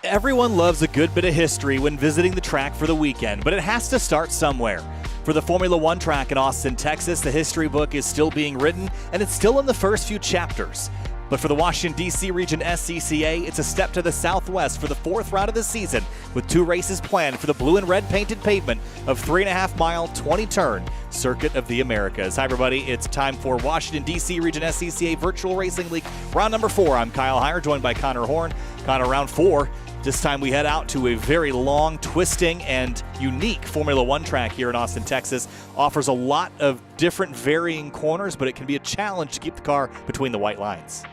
Everyone loves a good bit of history when visiting the track for the weekend, but it has to start somewhere. For the Formula One track in Austin, Texas, the history book is still being written, and it's still in the first few chapters. But for the Washington, D.C. region SCCA, it's a step to the southwest for the fourth round of the season, with 2 races planned for the blue and red painted pavement of 3.5-mile, 20-turn Circuit of the Americas. Hi, everybody. It's time for Washington, D.C. region SCCA Virtual Racing League, round number 4. I'm Kyle Heyer, joined by Connor Horn. Connor, round 4. This time we head out to a very long, twisting, and unique Formula One track here in Austin, Texas. Offers a lot of different varying corners, but it can be a challenge to keep the car between the white lines.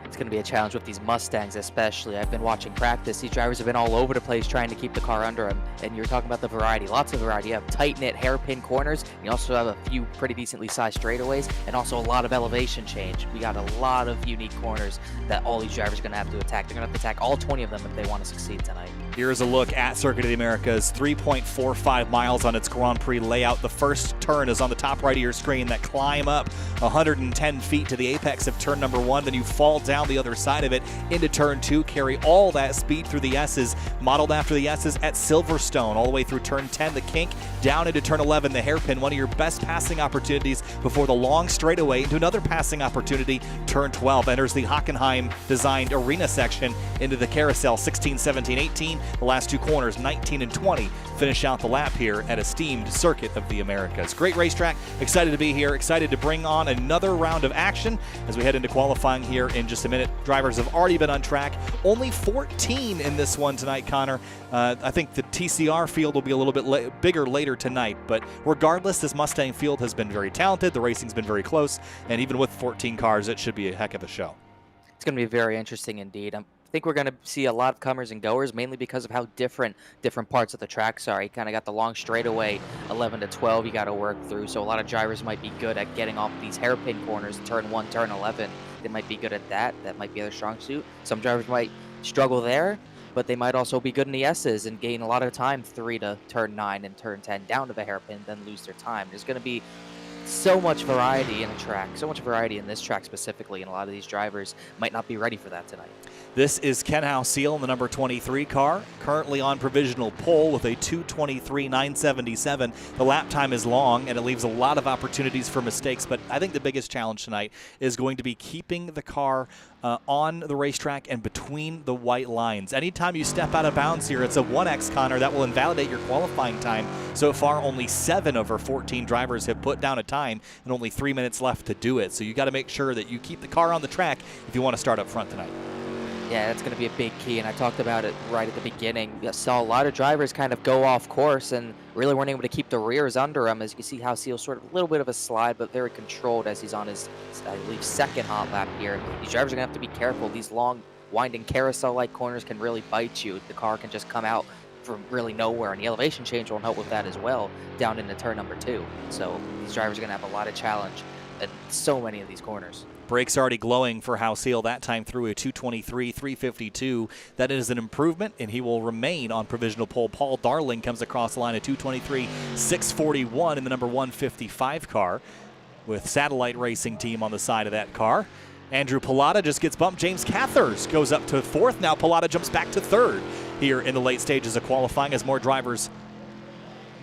It's going to be a challenge with these Mustangs especially. I've been watching practice. These drivers have been all over the place trying to keep the car under them. And you're talking about the variety, lots of variety. You have tight-knit hairpin corners. You also have a few pretty decently sized straightaways and also a lot of elevation change. We got a lot of unique corners that all these drivers are going to have to attack. They're going to have to attack all 20 of them if they want to succeed tonight. Here's a look at Circuit of the Americas, 3.45 miles on its Grand Prix layout. The first turn is on the top right of your screen. That climb up 110 feet to the apex of turn number 1. Then you fall down the other side of it into turn 2, carry all that speed through the S's, modeled after the S's at Silverstone, all the way through turn 10, the kink, down into turn 11, the hairpin, one of your best passing opportunities before the long straightaway into another passing opportunity. Turn 12 enters the Hockenheim-designed arena section into the carousel, 16, 17, 18. The last 2 corners, 19 and 20, finish out the lap here at esteemed Circuit of the Americas. Great racetrack. Excited to be here. Excited to bring on another round of action as we head into qualifying here in just a minute. Drivers have already been on track. Only 14 in this one tonight, Connor. I think the TCR field will be a little bit bigger later tonight, but regardless, this Mustang field has been very talented. The racing's been very close, and even with 14 cars, it should be a heck of a show. It's going to be very interesting indeed. I think we're going to see a lot of comers and goers, mainly because of how different parts of the tracks are. You kind of got the long straightaway, 11 to 12, you got to work through. So a lot of drivers might be good at getting off these hairpin corners, turn 1, turn 11. They might be good at that. That might be their strong suit. Some drivers might struggle there, but they might also be good in the S's and gain a lot of time, 3 to turn 9 and turn 10 down to the hairpin, then lose their time. There's going to be so much variety in a track, so much variety in this track specifically, and a lot of these drivers might not be ready for that tonight. This is Ken House-Seal in the number 23 car, currently on provisional pole with a 2:23.977. The lap time is long, and it leaves a lot of opportunities for mistakes, but I think the biggest challenge tonight is going to be keeping the car on the racetrack and between the white lines. Anytime you step out of bounds here, it's a 1X, Connor, that will invalidate your qualifying time. So far, only 7 of our 14 drivers have put down a time, and only 3 minutes left to do it. So you got to make sure that you keep the car on the track if you want to start up front tonight. Yeah, that's going to be a big key, and I talked about it right at the beginning. I saw a lot of drivers kind of go off course and really weren't able to keep the rears under him. As you can see, House-Seal sort of a little bit of a slide, but very controlled as he's on his, I believe, second hot lap here. These drivers are going to have to be careful. These long, winding carousel-like corners can really bite you. The car can just come out from really nowhere, and the elevation change won't help with that as well, down into turn number 2. So these drivers are going to have a lot of challenge in so many of these corners. Brakes already glowing for House-Seal, that time through a 2:23.352. That is an improvement, and he will remain on provisional pole. Paul Darling comes across the line at 2:23.641 in the number 155 car with Satellite Racing Team on the side of that car. Andrew Pilata just gets bumped. James Cathers goes up to 4th. Now Pilata jumps back to 3rd here in the late stages of qualifying as more drivers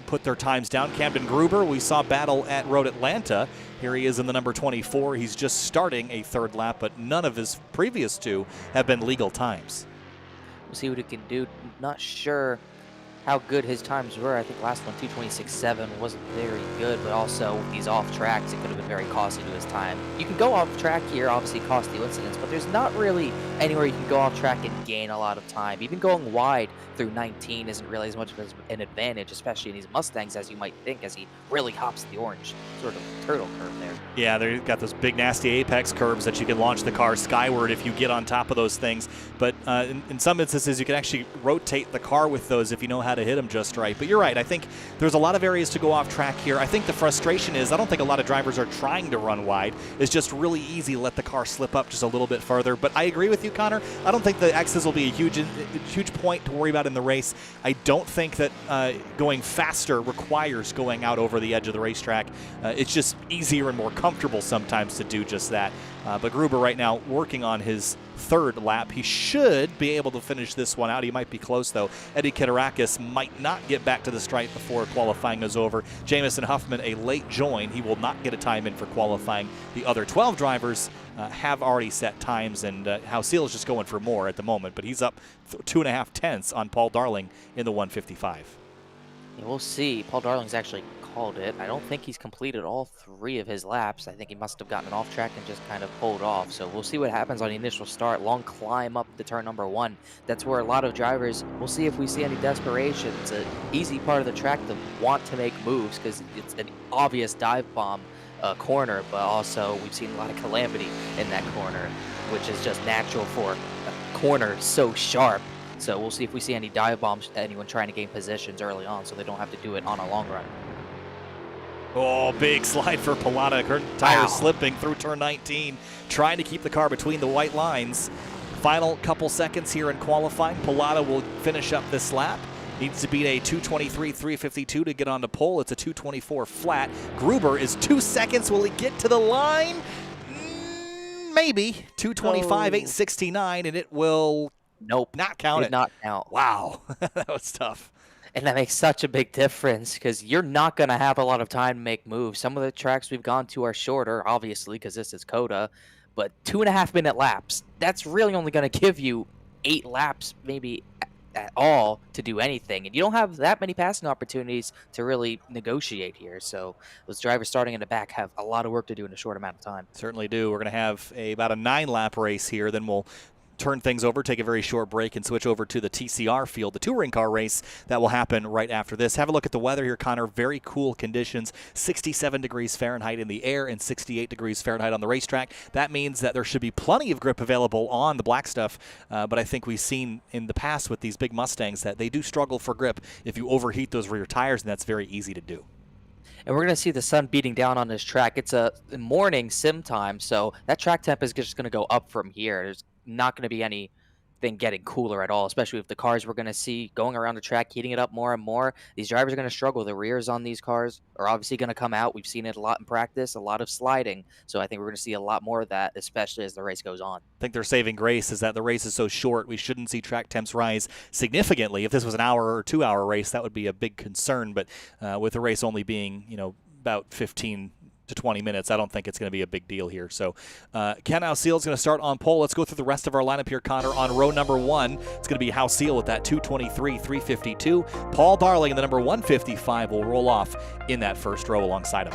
put their times down. Camden Gruber, we saw battle at Road Atlanta. Here he is in the number 24. He's just starting a 3rd lap, but none of his previous 2 have been legal times. We'll see what he can do. Not sure how good his times were. I think last one, 2:26.7, wasn't very good, but also with these off tracks, it could have been very costly to his time. You can go off track here, obviously cost you incidents, but there's not really anywhere you can go off track and gain a lot of time. Even going wide through 19 isn't really as much of an advantage, especially in these Mustangs, as you might think, as he really hops the orange sort of turtle curve there. Yeah, they've got those big nasty apex curves that you can launch the car skyward if you get on top of those things. But in some instances, you can actually rotate the car with those if you know how to hit them just right. But you're right. I think there's a lot of areas to go off track here. I think the frustration is I don't think a lot of drivers are trying to run wide. It's just really easy to let the car slip up just a little bit further. But I agree with you, Connor. I don't think the X's will be a huge point to worry about in the race. I don't think that going faster requires going out over the edge of the racetrack. It's just easier and more comfortable sometimes to do just that. But Gruber right now working on his third lap. He should be able to finish this one out. He might be close, though. Eddie Kitarakis might not get back to the stripe before qualifying is over. Jamison Huffman, a late join. He will not get a time in for qualifying. The other 12 drivers have already set times, and Hausil is just going for more at the moment, but he's up 2.5 tenths on Paul Darling in the 155. Yeah, we'll see. Paul Darling's actually called it. I don't think he's completed all 3 of his laps. I think he must have gotten off track and just kind of pulled off. So we'll see what happens on the initial start. Long climb up to turn number 1. That's where a lot of drivers, we'll see if we see any desperation. It's an easy part of the track to want to make moves because it's an obvious dive bomb corner, but also we've seen a lot of calamity in that corner, which is just natural for a corner so sharp. So we'll see if we see any dive bombs, anyone trying to gain positions early on so they don't have to do it on a long run. Oh, big slide for Pilata. Her tires slipping through turn 19, trying to keep the car between the white lines. Final couple seconds here in qualifying. Pilata will finish up this lap. Needs to beat a 2:23.352 to get on the pole. It's a 2:24 flat. Gruber is 2 seconds. Will he get to the line? Maybe. 2:25.869, and it will not count it. Not count. Wow, that was tough. And that makes such a big difference because you're not going to have a lot of time to make moves. Some of the tracks we've gone to are shorter, obviously, because this is COTA, but 2.5-minute laps, that's really only going to give you 8 laps, maybe at all, to do anything. And you don't have that many passing opportunities to really negotiate here. So those drivers starting in the back have a lot of work to do in a short amount of time. Certainly do. We're going to have about a 9-lap race here. Then we'll turn things over, take a very short break, and switch over to the TCR field, the touring car race that will happen right after this. Have a look at the weather here, Connor. Very cool conditions, 67 degrees Fahrenheit in the air and 68 degrees Fahrenheit on the racetrack. That means that there should be plenty of grip available on the black stuff, but I think we've seen in the past with these big Mustangs that they do struggle for grip if you overheat those rear tires, and that's very easy to do. And we're going to see the sun beating down on this track. It's a morning sim time, so that track temp is just going to go up from here. There's not going to be anything getting cooler at all, especially with the cars we're going to see going around the track, heating it up more and more. These drivers are going to struggle. The rears on these cars are obviously going to come out. We've seen it a lot in practice, a lot of sliding. So I think we're going to see a lot more of that, especially as the race goes on. I think their saving grace is that the race is so short, we shouldn't see track temps rise significantly. If this was an hour or 2-hour race, that would be a big concern. But with the race only being, about 15 to 20 minutes, I don't think it's going to be a big deal here. So Ken Hausil is going to start on pole. Let's go through the rest of our lineup here, Connor. On row number 1, it's going to be Hausil with that 2:23.352. Paul Darling in the number 155 will roll off in that first row alongside him.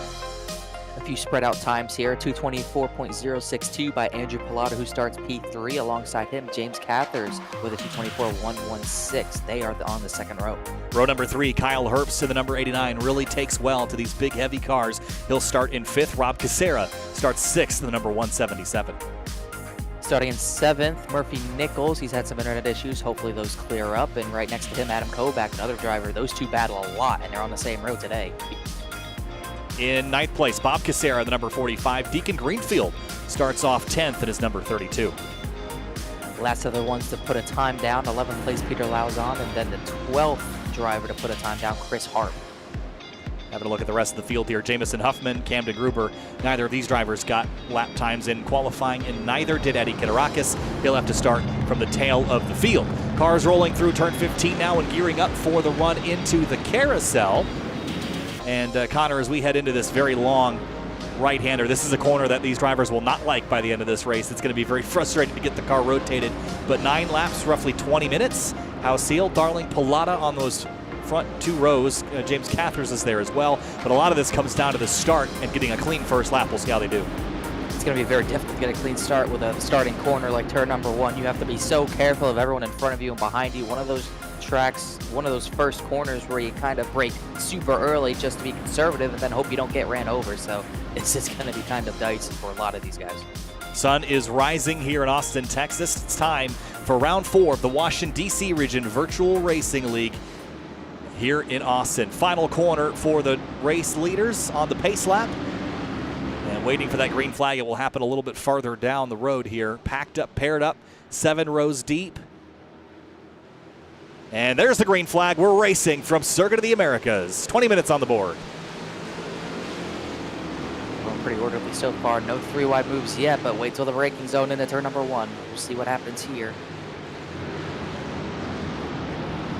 A few spread out times here. 2:24.062 by Andrew Pilata, who starts P3. Alongside him, James Cathers with a 2:24.116. They are on the second row. Row number 3, Kyle Herbst to the number 89 really takes well to these big, heavy cars. He'll start in 5th. Rob Casera starts 6th to the number 177. Starting in 7th, Murphy Nichols. He's had some internet issues. Hopefully those clear up. And right next to him, Adam Kovac, another driver. Those two battle a lot, and they're on the same row today. In 9th place, Bob Casera, the number 45. Deacon Greenfield starts off 10th and is number 32. Last of the ones to put a time down, 11th place, Peter Lauzon, and then the 12th driver to put a time down, Chris Hart. Having a look at the rest of the field here, Jamison Huffman, Camden Gruber. Neither of these drivers got lap times in qualifying, and neither did Eddie Kitarakis. He'll have to start from the tail of the field. Cars rolling through turn 15 now and gearing up for the run into the carousel. And Connor, as we head into this very long right-hander, this is a corner that these drivers will not like by the end of this race. It's going to be very frustrating to get the car rotated. But 9 laps, roughly 20 minutes. Hausil, Darling, Pilata on those front 2 rows. James Cathers is there as well. But a lot of this comes down to the start and getting a clean first lap. We'll see how they do. It's going to be very difficult to get a clean start with a starting corner like turn number 1. You have to be so careful of everyone in front of you and behind you. One of those tracks, one of those first corners where you kind of brake super early just to be conservative and then hope you don't get ran over. So it's just going to be kind of dicey for a lot of these guys. Sun is rising here in Austin, Texas. It's time for round 4 of the Washington, D.C. Region Virtual Racing League here in Austin. Final corner for the race leaders on the pace lap. And waiting for that green flag, it will happen a little bit farther down the road here. Packed up, paired up, 7 rows deep. And there's the green flag. We're racing from Circuit of the Americas. 20 minutes on the board. pretty orderly so far. No 3 wide moves yet, but wait till the braking zone into turn number 1. We'll see what happens here.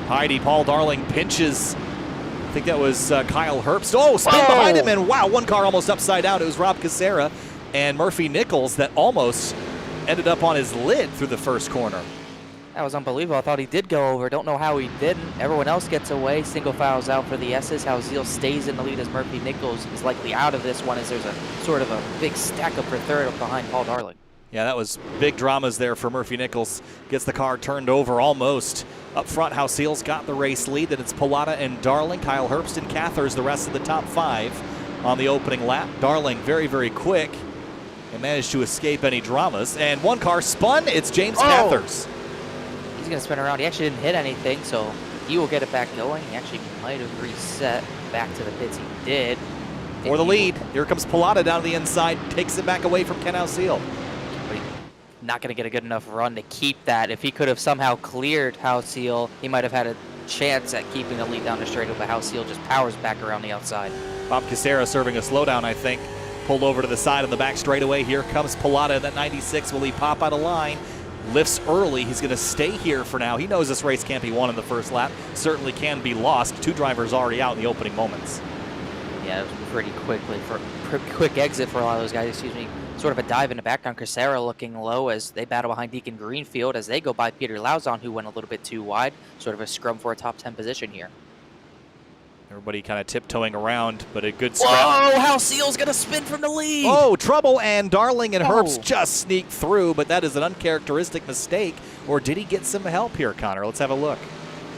Heidi, Paul Darling pinches. I think that was Kyle Herbst. Oh, spin behind him, and wow, one car almost upside down. It was Rob Casera and Murphy Nichols that almost ended up on his lid through the first corner. That was unbelievable. I thought he did go over. Don't know how he didn't. Everyone else gets away. Single files out for the S's. Halsey stays in the lead as Murphy Nichols is likely out of this one, as there's a sort of a big stack up for third up behind Paul Darling. Yeah, that was big dramas there for Murphy Nichols. Gets the car turned over almost. Up front, Halseal's got the race lead. Then it's Pilata and Darling. Kyle Herbst and Cathers, the rest of the top 5 on the opening lap. Darling very, very quick and managed to escape any dramas. And one car spun. It's James Cathers. He's going to spin around. He actually didn't hit anything, so he will get it back going. He actually might have reset back to the pits. He did. For the lead. Here comes Pilata down the inside. Takes it back away from Ken Halseal. But he's not going to get a good enough run to keep that. If he could have somehow cleared Halsey, he might have had a chance at keeping the lead down the straightaway, but Halsey just powers back around the outside. Bob Casera serving a slowdown, I think. Pulled over to the side on the back straightaway. Here comes Pilata. That 96. Will he pop out of line? Lifts early. He's going to stay here for now. He knows this race can't be won in the first lap. Certainly can be lost. 2 drivers already out in the opening moments. Yeah, it was pretty quick exit for a lot of those guys. Excuse me. Sort of a dive in the background. Casera looking low as they battle behind Deacon Greenfield as they go by Peter Lauzon, who went a little bit too wide. Sort of a scrum for a top 10 position here. Everybody kind of tiptoeing around, but a good scrap. Whoa, Halseal's going to spin from the lead. Oh, trouble, and Darling and Herbst just sneak through, but that is an uncharacteristic mistake. Or did he get some help here, Connor? Let's have a look.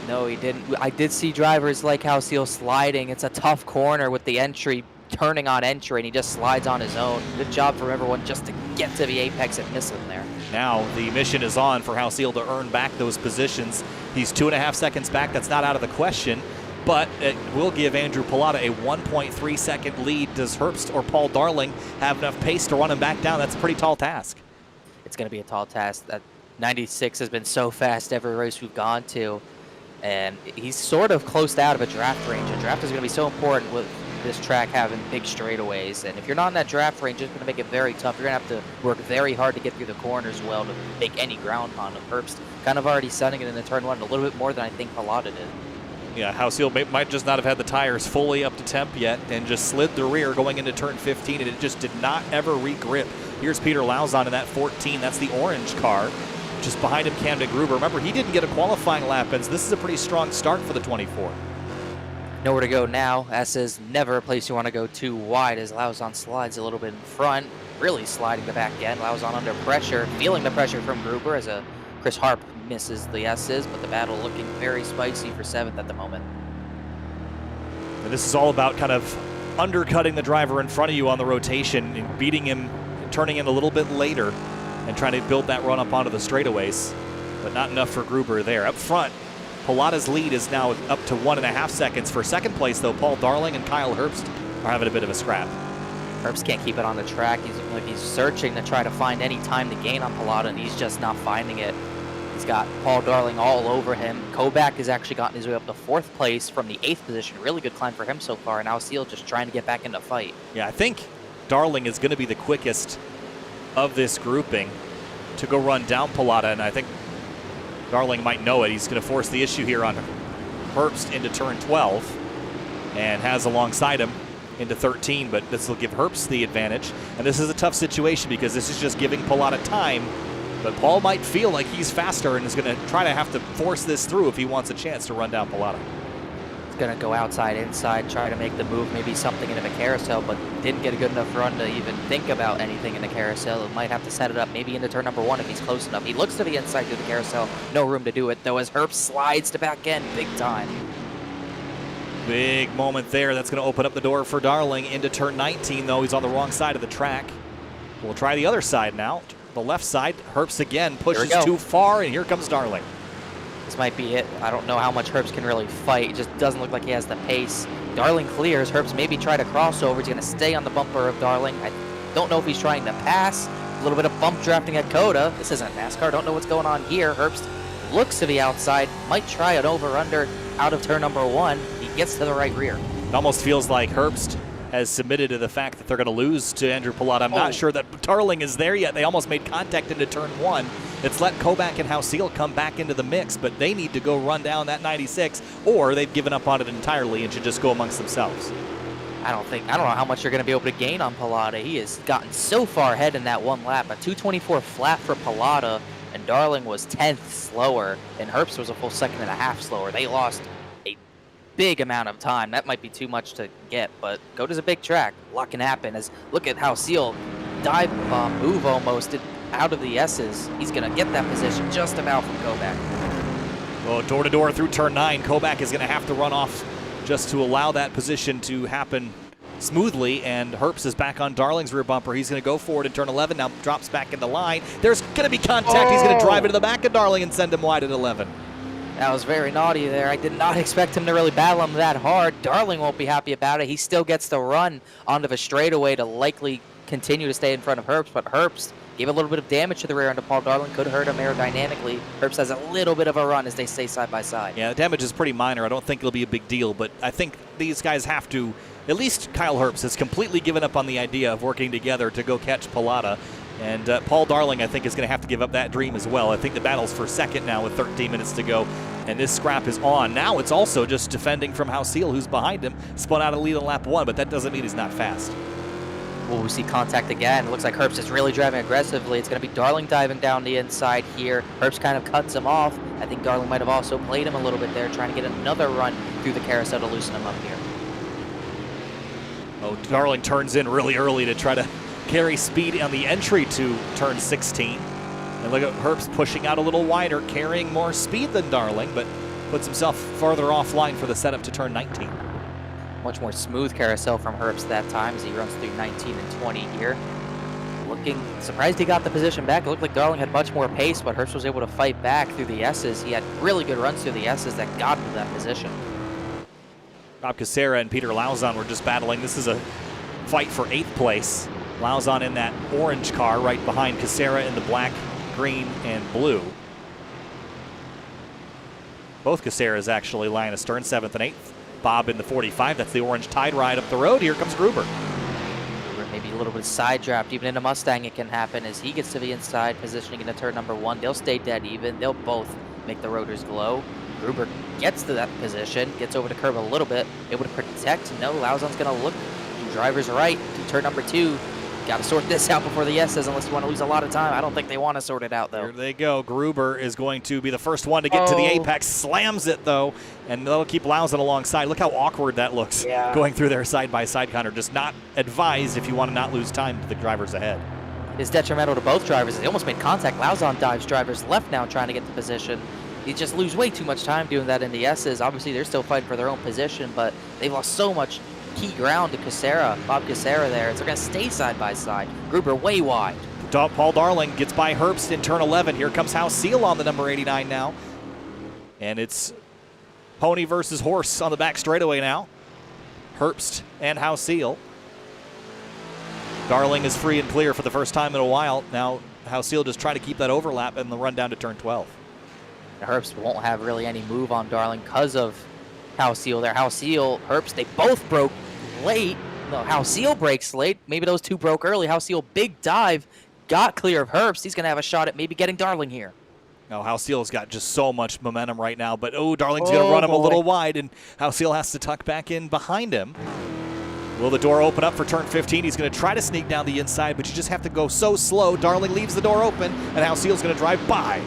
No, he didn't. I did see drivers like Halsey sliding. It's a tough corner with the entry, turning on entry, and he just slides on his own. Good job from everyone just to get to the apex and miss him there. Now the mission is on for Halsey to earn back those positions. He's 2.5 seconds back. That's not out of the question. But it will give Andrew Pilata a 1.3 second lead. Does Herbst or Paul Darling have enough pace to run him back down? That's a pretty tall task. It's going to be a tall task. That 96 has been so fast every race we've gone to. And he's sort of closed out of a draft range. A draft is going to be so important with this track having big straightaways. And if you're not in that draft range, it's going to make it very tough. You're going to have to work very hard to get through the corners well to make any ground on him. Herbst kind of already sending it in the turn 1 a little bit more than I think Pilata did. Yeah, Halsey might just not have had the tires fully up to temp yet and just slid the rear going into turn 15, and it just did not ever re-grip. Here's Peter Lauzon in that 14. That's the orange car. Just behind him, Camden Gruber. Remember, he didn't get a qualifying lap, and this is a pretty strong start for the 24. Nowhere to go now. S is never a place you want to go too wide as Lauzon slides a little bit in front, really sliding the back end. Lauzon under pressure, feeling the pressure from Gruber as a Chris Harp misses the S's, but the battle looking very spicy for 7th at the moment. And this is all about kind of undercutting the driver in front of you on the rotation and beating him, turning in a little bit later and trying to build that run up onto the straightaways, but not enough for Gruber there. Up front, Pilata's lead is now up to 1.5 seconds. For second place, though, Paul Darling and Kyle Herbst are having a bit of a scrap. Herbst can't keep it on the track. He's searching to try to find any time to gain on Pilata, and he's just not finding it. He's got Paul Darling all over him. Kobach has actually gotten his way up to 4th place from the 8th position. Really good climb for him so far, and Halsey just trying to get back into fight. Yeah, I think Darling is going to be the quickest of this grouping to go run down Pilata, and I think Darling might know it. He's going to force the issue here on Herbst into turn 12 and has alongside him into 13, but this will give Herbst the advantage. And this is a tough situation because this is just giving Pilata time, but Paul might feel like he's faster and is going to try to have to force this through if he wants a chance to run down Pilata. He's going to go outside, inside, try to make the move, maybe something into the carousel, but didn't get a good enough run to even think about anything in the carousel. He might have to set it up maybe into turn number 1 if he's close enough. He looks to the inside through the carousel, no room to do it, though, as Herbst slides to back end big time. Big moment there. That's going to open up the door for Darling into turn 19, though. He's on the wrong side of the track. We'll try the other side now. The left side. Herbst again pushes too far, and here comes Darling. This might be it. I don't know how much Herbst can really fight. It just doesn't look like he has the pace. Darling clears. Herbst maybe try to crossover. He's going to stay on the bumper of Darling. I don't know if he's trying to pass. A little bit of bump drafting at COTA. This isn't NASCAR. Don't know what's going on here. Herbst looks to the outside. Might try an over-under out of turn number 1. He gets to the right rear. It almost feels like Herbst has submitted to the fact that they're going to lose to Andrew Pilata. I'm not sure that Darling is there yet. They almost made contact into turn 1. It's let Kobach and Hausiel come back into the mix, but they need to go run down that 96, or they've given up on it entirely and should just go amongst themselves. I don't know how much you're going to be able to gain on Pilata. He has gotten so far ahead in that one lap. A 2:24 flat for Pilata, and Darling was 10th slower, and Herbst was a full second and a half slower. They lost a big amount of time. That might be too much to get, but COTA's a big track. A lot can happen. Look at how Seal dive move almost out of the S's. He's going to get that position just about from Kobach. Well, door-to-door through turn 9, Kobach is going to have to run off just to allow that position to happen smoothly, and Herbst is back on Darling's rear bumper. He's going to go forward in turn 11, now drops back in the line. There's going to be contact. He's going to drive into the back of Darling and send him wide at 11. That was very naughty there. I did not expect him to really battle him that hard. Darling won't be happy about it. He still gets the run onto the straightaway to likely continue to stay in front of Herbst, but Herbst gave a little bit of damage to the rear end of Paul Darling. Could hurt him aerodynamically. Herbst has a little bit of a run as they stay side by side. Yeah, the damage is pretty minor. I don't think it'll be a big deal, but I think these guys have to, at least Kyle Herbst has completely given up on the idea of working together to go catch Pilata. And Paul Darling, I think, is going to have to give up that dream as well. I think the battle's for second now with 13 minutes to go, and this scrap is on. Now it's also just defending from Hausiel, who's behind him, spun out a lead on lap 1, but that doesn't mean he's not fast. Well, we see contact again. It looks like Herbst is really driving aggressively. It's going to be Darling diving down the inside here. Herbst kind of cuts him off. I think Darling might have also played him a little bit there, trying to get another run through the carousel to loosen him up here. Oh, Darling turns in really early to try to carry speed on the entry to turn 16. And look at Herbst pushing out a little wider, carrying more speed than Darling, but puts himself farther offline for the setup to turn 19. Much more smooth carousel from Herbst that time as he runs through 19 and 20 here. Looking surprised he got the position back. It looked like Darling had much more pace, but Herbst was able to fight back through the S's. He had really good runs through the S's that got him to that position. Rob Casera and Peter Lauzon were just battling. This is a fight for 8th place. Lauzon in that orange car right behind Casera in the black, green, and blue. Both Caceras actually lying astern, 7th and 8th. Bob in the 45. That's the orange Tide ride up the road. Here comes Gruber. Gruber maybe a little bit side draft. Even in a Mustang it can happen as he gets to the inside, positioning into turn number 1. They'll stay dead even. They'll both make the rotors glow. Gruber gets to that position, gets over the curb a little bit, able to protect. No, Lauzon's going to look. Driver's right to turn number 2. Got to sort this out before the S says, unless you want to lose a lot of time. I don't think they want to sort it out, though. Here they go. Gruber is going to be the first one to get to the apex. Slams it, though, and that'll keep Lauzon alongside. Look how awkward that looks going through there side-by-side, Connor. Just not advised if you want to not lose time to the drivers ahead. It's detrimental to both drivers. They almost made contact. Lauzon dives drivers left now trying to get the position. They just lose way too much time doing that in the S's. Obviously, they're still fighting for their own position, but they've lost so much key ground to Casera, Bob Casera there. So they're going to stay side by side. Gruber way wide. Paul Darling gets by Herbst in turn 11. Here comes Hausiel on the number 89 now. And it's pony versus horse on the back straightaway now. Herbst and Hausiel. Darling is free and clear for the first time in a while. Now Hausiel just trying to keep that overlap and the run down to turn 12. Herbst won't have really any move on Darling because of Hausiel there. Hausiel, Herbst, they both broke late. No, Hausiel breaks late. Maybe those two broke early. Hausiel, big dive, got clear of Herbst. He's going to have a shot at maybe getting Darling here. No, Hausiel's got just so much momentum right now, but Darling's going to run him a little wide, and Hausiel has to tuck back in behind him. Will the door open up for turn 15? He's going to try to sneak down the inside, but you just have to go so slow. Darling leaves the door open, and Hausiel's going to drive by.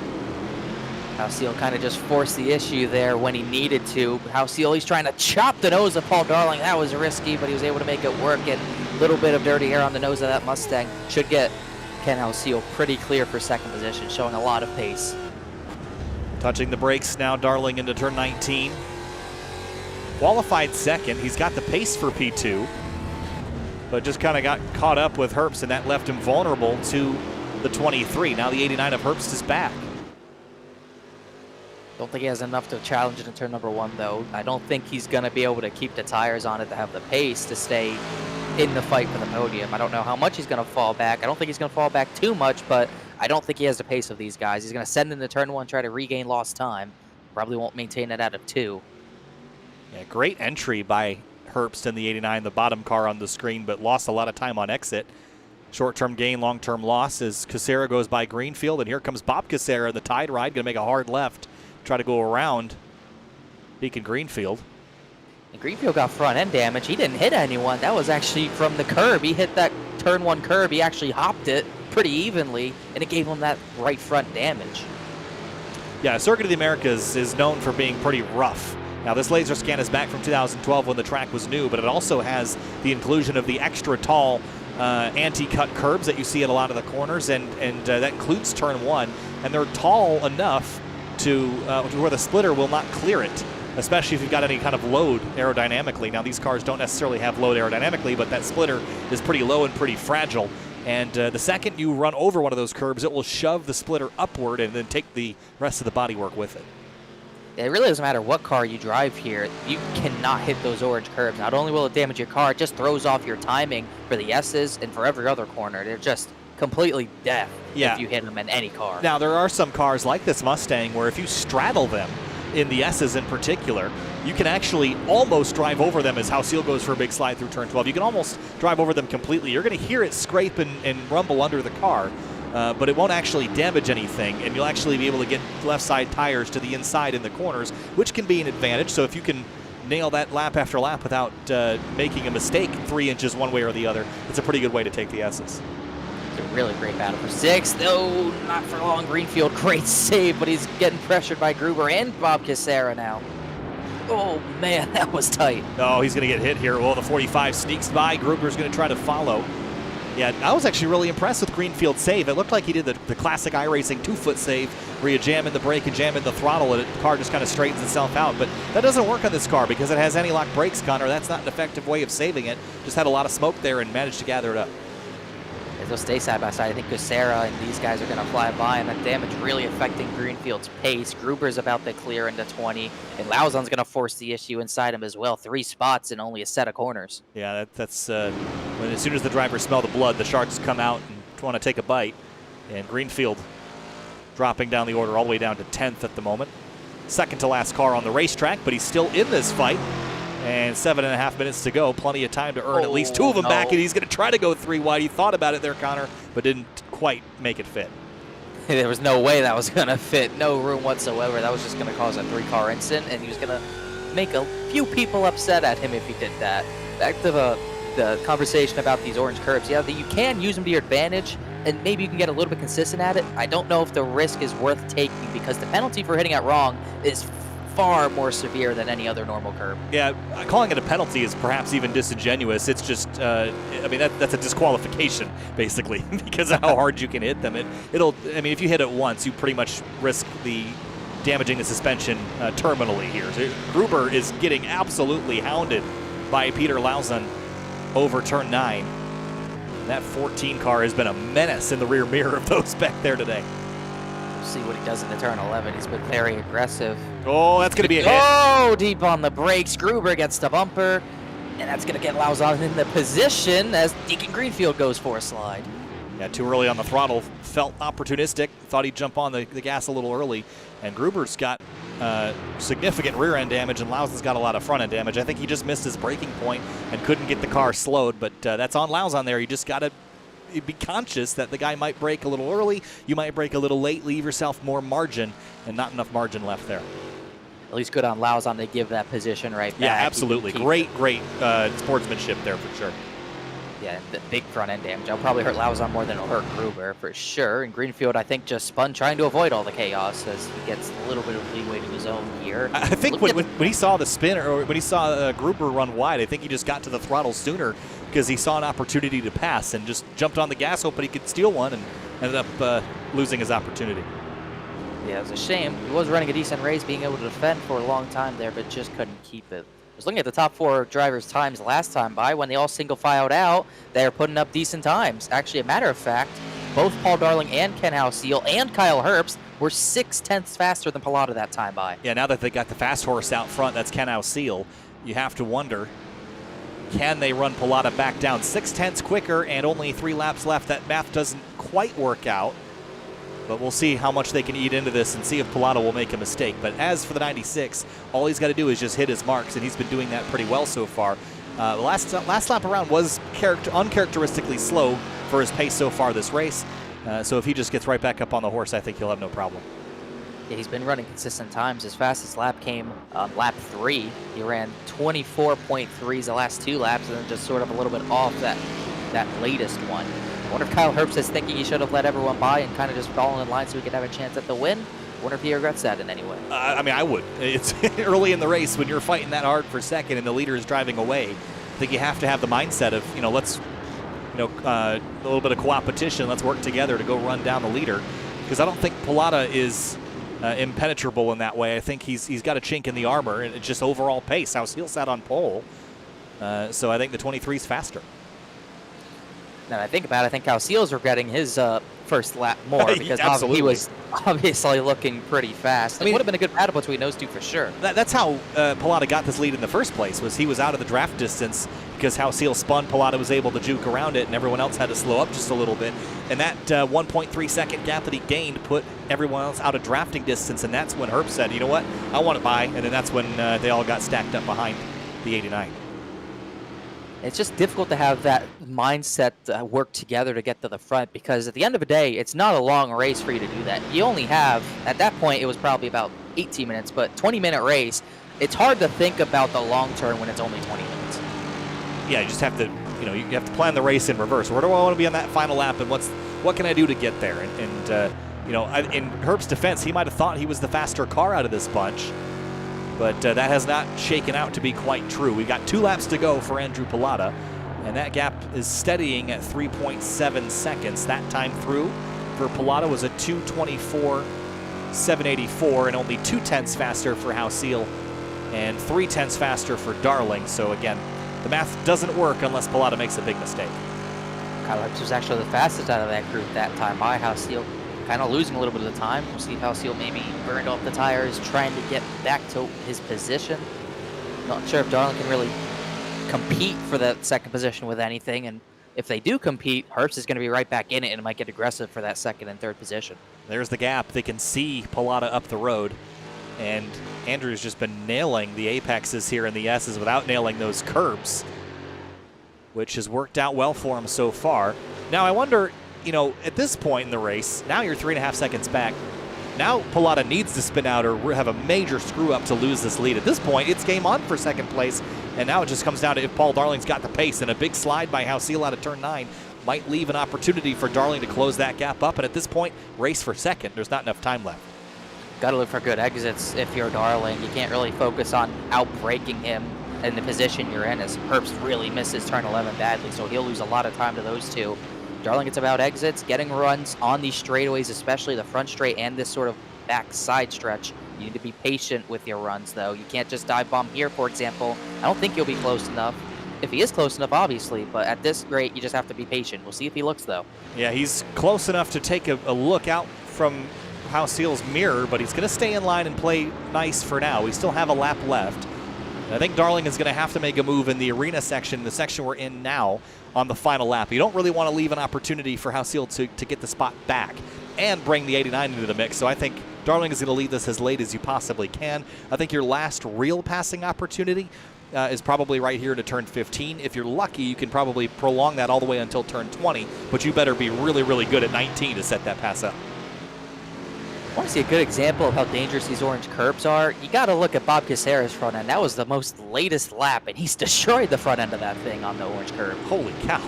Hausiel kind of just forced the issue there when he needed to. Hausiel, he's trying to chop the nose of Paul Darling. That was risky, but he was able to make it work. And a little bit of dirty air on the nose of that Mustang should get Ken Hausiel pretty clear for second position, showing a lot of pace. Touching the brakes now, Darling into turn 19. Qualified second. He's got the pace for P2, but just kind of got caught up with Herbst, and that left him vulnerable to the 23. Now the 89 of Herbst is back. Don't think he has enough to challenge it in turn number 1, though. I don't think he's going to be able to keep the tires on it to have the pace to stay in the fight for the podium. I don't know how much he's going to fall back. I don't think he's going to fall back too much, but I don't think he has the pace of these guys. He's going to send into turn 1, try to regain lost time. Probably won't maintain it out of 2. Yeah, great entry by Herbst in the 89, the bottom car on the screen, but lost a lot of time on exit. Short-term gain, long-term loss as Casera goes by Greenfield, and here comes Bob Casera in the tide ride, going to make a hard left, try to go around Deacon Greenfield. And Greenfield got front end damage. He didn't hit anyone. That was actually from the curb. He hit that turn 1 curb. He actually hopped it pretty evenly, and it gave him that right front damage. Yeah, Circuit of the Americas is known for being pretty rough. Now, this laser scan is back from 2012 when the track was new, but it also has the inclusion of the extra tall anti-cut curbs that you see at a lot of the corners, and that includes turn 1, and they're tall enough to where the splitter will not clear it, especially if you've got any kind of load aerodynamically. Now, these cars don't necessarily have load aerodynamically, but that splitter is pretty low and pretty fragile. And the second you run over one of those curbs, it will shove the splitter upward and then take the rest of the bodywork with it. It really doesn't matter what car you drive here. You cannot hit those orange curbs. Not only will it damage your car, it just throws off your timing for the S's and for every other corner. They're just completely deaf if you hit them in any car. Now, there are some cars like this Mustang where if you straddle them, in the S's in particular, you can actually almost drive over them, as how Seal goes for a big slide through turn 12. You can almost drive over them completely. You're going to hear it scrape and rumble under the car, but it won't actually damage anything, and you'll actually be able to get left side tires to the inside in the corners, which can be an advantage. So if you can nail that lap after lap without making a mistake 3 inches one way or the other, it's a pretty good way to take the S's. It's a really great battle for 6. No, not for long. Greenfield, great save, but he's getting pressured by Gruber and Bob Casera now. Oh, man, that was tight. Oh, he's going to get hit here. Well, the 45 sneaks by. Gruber's going to try to follow. Yeah, I was actually really impressed with Greenfield's save. It looked like he did the classic iRacing 2-foot save where you jam in the brake and jam in the throttle and the car just kind of straightens itself out. But that doesn't work on this car because it has anti-lock brakes, Connor. That's not an effective way of saving it. Just had a lot of smoke there and managed to gather it up. They'll stay side by side. I think Casera and these guys are going to fly by, and that damage really affecting Greenfield's pace. Gruber's about to clear into 20, and Lauzon's going to force the issue inside him as well. 3 spots and only a set of corners. Yeah, that's when as soon as the drivers smell the blood, the sharks come out and want to take a bite. And Greenfield dropping down the order all the way down to 10th at the moment. Second to last car on the racetrack, but he's still in this fight. And 7.5 minutes to go. Plenty of time to earn at least 2 of them back, and he's going to try to go 3 wide. He thought about it there, Connor, but didn't quite make it fit. There was no way that was going to fit. No room whatsoever. That was just going to cause a 3-car incident, and he was going to make a few people upset at him if he did that. Back to the conversation about these orange curbs. Yeah, you can use them to your advantage, and maybe you can get a little bit consistent at it. I don't know if the risk is worth taking because the penalty for hitting it wrong is far more severe than any other normal curb. Yeah, calling it a penalty is perhaps even disingenuous. It's just, I mean, that's a disqualification, basically, because of how hard you can hit them. It'll, I mean, if you hit it once, you pretty much risk damaging the suspension terminally here. So Gruber is getting absolutely hounded by Peter Lauzon over turn 9. That 14 car has been a menace in the rear mirror of those back there today. See what he does in the turn 11. He's been very aggressive. Oh, that's going to be a hit. Oh, deep on the brakes. Gruber gets the bumper, and that's going to get Lauzon in the position as Deacon Greenfield goes for a slide. Yeah, too early on the throttle. Felt opportunistic. Thought he'd jump on the gas a little early. And Gruber's got significant rear end damage, and Lauzon's got a lot of front end damage. I think he just missed his braking point and couldn't get the car slowed, but that's on Lauzon there. You just got to be conscious that the guy might brake a little early, you might brake a little late, leave yourself more margin, and not enough margin left there. At least good on Lauzon to give that position right back. Yeah, absolutely. Great sportsmanship there for sure. Yeah, the big front end damage. I'll probably hurt Lauzon more than it'll hurt Gruber for sure. And Greenfield, I think, just spun trying to avoid all the chaos as he gets a little bit of leeway to his own here. I think when he saw the spin, or when he saw Gruber run wide, I think he just got to the throttle sooner because he saw an opportunity to pass and just jumped on the gas, hoping he could steal one, and ended up losing his opportunity. Yeah, it was a shame. He was running a decent race, being able to defend for a long time there, but just couldn't keep it. I was looking at the top 4 drivers' times last time by. When they all single-filed out, they were putting up decent times. Actually, a matter of fact, both Paul Darling and Ken Howseal and Kyle Herbst were 6/10 faster than Pilata that time by. Yeah, now that they got the fast horse out front, that's Ken Howseal, you have to wonder, can they run Pilata back down 6/10 quicker and only 3 laps left? That math doesn't quite work out, but we'll see how much they can eat into this and see if Pilata will make a mistake. But as for the 96, all he's got to do is just hit his marks, and he's been doing that pretty well so far. The last lap around was uncharacteristically slow for his pace so far this race. So if he just gets right back up on the horse, I think he'll have no problem. Yeah, he's been running consistent times. His fastest lap came lap 3. He ran 24.3s the last 2 laps, and then just sort of a little bit off that latest one. I wonder if Kyle Herbst is thinking he should have let everyone by and kind of just fallen in line so he could have a chance at the win. I wonder if he regrets that in any way. I mean, I would. It's early in the race when you're fighting that hard for second and the leader is driving away. I think you have to have the mindset of, let's, a little bit of co-opetition. Let's work together to go run down the leader. Because I don't think Pilata is impenetrable in that way. I think he's got a chink in the armor, and it's just overall pace. Houseel sat on pole. So I think the 23 is faster. Now that I think about it, I think Houseel's regretting his first lap more because he was obviously looking pretty fast. I mean, it would have been a good battle between those two for sure. That's how Pilata got this lead in the first place, was he was out of the draft distance because Houseel spun. Pilata was able to juke around it, and everyone else had to slow up just a little bit. And that 1.3 second gap that he gained put everyone else out of drafting distance, and that's when Herb said, you know what, I want it by, and then that's when they all got stacked up behind the 89. It's just difficult to have that mindset work together to get to the front, because at the end of the day, it's not a long race for you to do that. You only have, at that point, it was probably about 18 minutes, but 20-minute race, it's hard to think about the long term when it's only 20 minutes. Yeah, you just have to, you have to plan the race in reverse. Where do I want to be on that final lap, and what can I do to get there? And in Herb's defense, he might have thought he was the faster car out of this bunch. But that has not shaken out to be quite true. We've got 2 laps to go for Andrew Pilata, and that gap is steadying at 3.7 seconds. That time through for Pilata was a 2:24.784, and only 0.2 faster for Houseel and 0.3 faster for Darling. So again, the math doesn't work unless Pilata makes a big mistake. Kyle Herbst was actually the fastest out of that group that time by Houseel. Kind of losing a little bit of the time. We'll see if Houseel maybe burned off the tires, trying to get back to his position. Not sure if Darling can really compete for that second position with anything, and if they do compete, Herbst is going to be right back in it and might get aggressive for that second and third position. There's the gap. They can see Pilata up the road, and Andrew's just been nailing the apexes here in the S's without nailing those curbs, which has worked out well for him so far. Now I wonder, at this point in the race, now you're 3.5 seconds back. Now Pilata needs to spin out or have a major screw up to lose this lead. At this point, it's game on for second place, and now it just comes down to if Paul Darling's got the pace, and a big slide by Houseel out of turn 9 might leave an opportunity for Darling to close that gap up. And at this point, race for second. There's not enough time left. Got to look for good exits if you're Darling. You can't really focus on outbreaking him in the position you're in, as Herbst really misses turn 11 badly, so he'll lose a lot of time to those two. Darling, it's about exits, getting runs on these straightaways, especially the front straight and this sort of back side stretch. You need to be patient with your runs, though. You can't just dive bomb here, for example. I don't think he'll be close enough. If he is close enough, obviously, but at this rate, you just have to be patient. We'll see if he looks, though. Yeah, he's close enough to take a look out from Houseel's mirror, but he's going to stay in line and play nice for now. We still have a lap left. I think Darling is going to have to make a move in the arena section, the section we're in now, on the final lap. You don't really want to leave an opportunity for Houseel to get the spot back and bring the 89 into the mix. So I think Darling is going to lead this as late as you possibly can. I think your last real passing opportunity is probably right here to turn 15. If you're lucky, you can probably prolong that all the way until turn 20, but you better be really, really good at 19 to set that pass up. I want to see a good example of how dangerous these orange curbs are. You got to look at Bob Caceres' front end. That was the most latest lap, and he's destroyed the front end of that thing on the orange curb. Holy cow.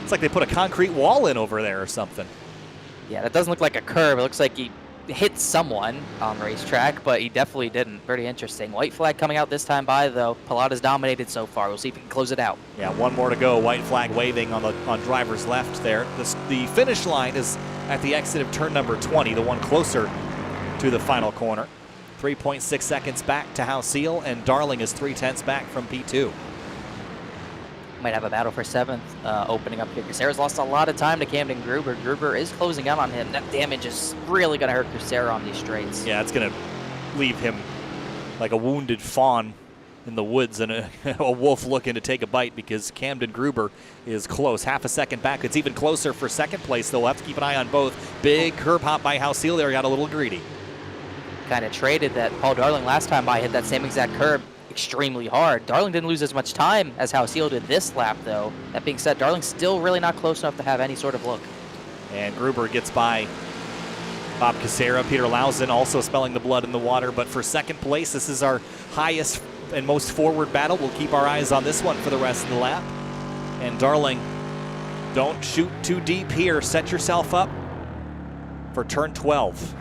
It's like they put a concrete wall in over there or something. Yeah, that doesn't look like a curb. It looks like he hit someone on the racetrack, but he definitely didn't. Pretty interesting. White flag coming out this time by, though. Pilata's dominated so far. We'll see if he can close it out. Yeah, one more to go. White flag waving on driver's left there. The finish line is at the exit of turn number 20, the one closer to the final corner. 3.6 seconds back to Houseel, and Darling is 0.3 back from P2. Might have a battle for 7th opening up here. Caceres lost a lot of time to Camden Gruber. Gruber is closing out on him. That damage is really going to hurt Caceres on these straights. Yeah, it's going to leave him like a wounded fawn in the woods and a wolf looking to take a bite, because Camden Gruber is close. Half a second back. It's even closer for second place, though. We'll have to keep an eye on both. Big curb hop by Houseel there. Got a little greedy. Kind of traded that Paul Darling last time by hit that same exact curb. extremely hard. Darling didn't lose as much time as Halcyon did this lap, though. That being said, Darling's still really not close enough to have any sort of look. And Gruber gets by Bob Casera. Peter Lausen also spelling the blood in the water, but for second place, this is our highest and most forward battle. We'll keep our eyes on this one for the rest of the lap. And Darling, don't shoot too deep here. Set yourself up for turn 12.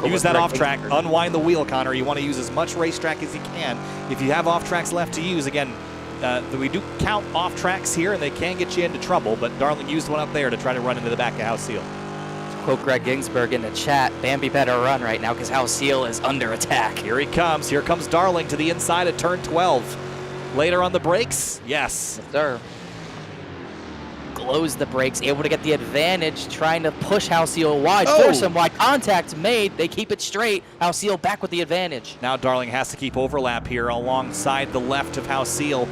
Use that off track, unwind the wheel, Connor. You want to use as much racetrack as you can. If you have off tracks left to use, again, we do count off tracks here and they can get you into trouble, but Darling used one up there to try to run into the back of House Seal. Quote Greg Ginsburg in the chat, Bambi better run right now because House Seal is under attack. Here he comes. Here comes Darling to the inside of turn 12. Later on the brakes, yes. Yes, sir. Glows the brakes, able to get the advantage, trying to push Halcyon wide, force him wide. Contact made, they keep it straight. Halcyon back with the advantage. Now Darling has to keep overlap here alongside the left of Halcyon.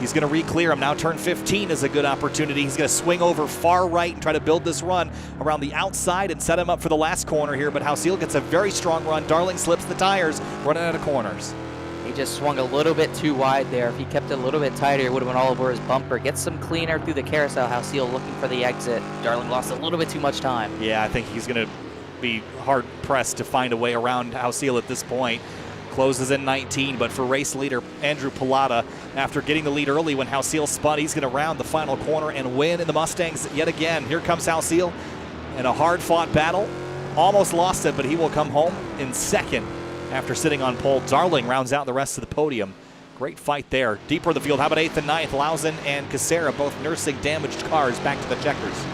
He's going to re-clear him. Now turn 15 is a good opportunity. He's going to swing over far right and try to build this run around the outside and set him up for the last corner here, but Halcyon gets a very strong run. Darling slips the tires, running out of corners. He just swung a little bit too wide there. If he kept it a little bit tighter, it would have went all over his bumper. Gets some cleaner through the carousel. Halcyon looking for the exit. Darling lost a little bit too much time. Yeah, I think he's going to be hard-pressed to find a way around Halcyon at this point. Closes in 19, but for race leader Andrew Pilata, after getting the lead early when Halcyon spun, he's going to round the final corner and win in the Mustangs yet again. Here comes Halcyon in a hard-fought battle. Almost lost it, but he will come home in second after sitting on pole. Darling rounds out the rest of the podium. Great fight there. Deeper in the field, how about 8th and 9th? Lausen and Casera both nursing damaged cars back to the checkers.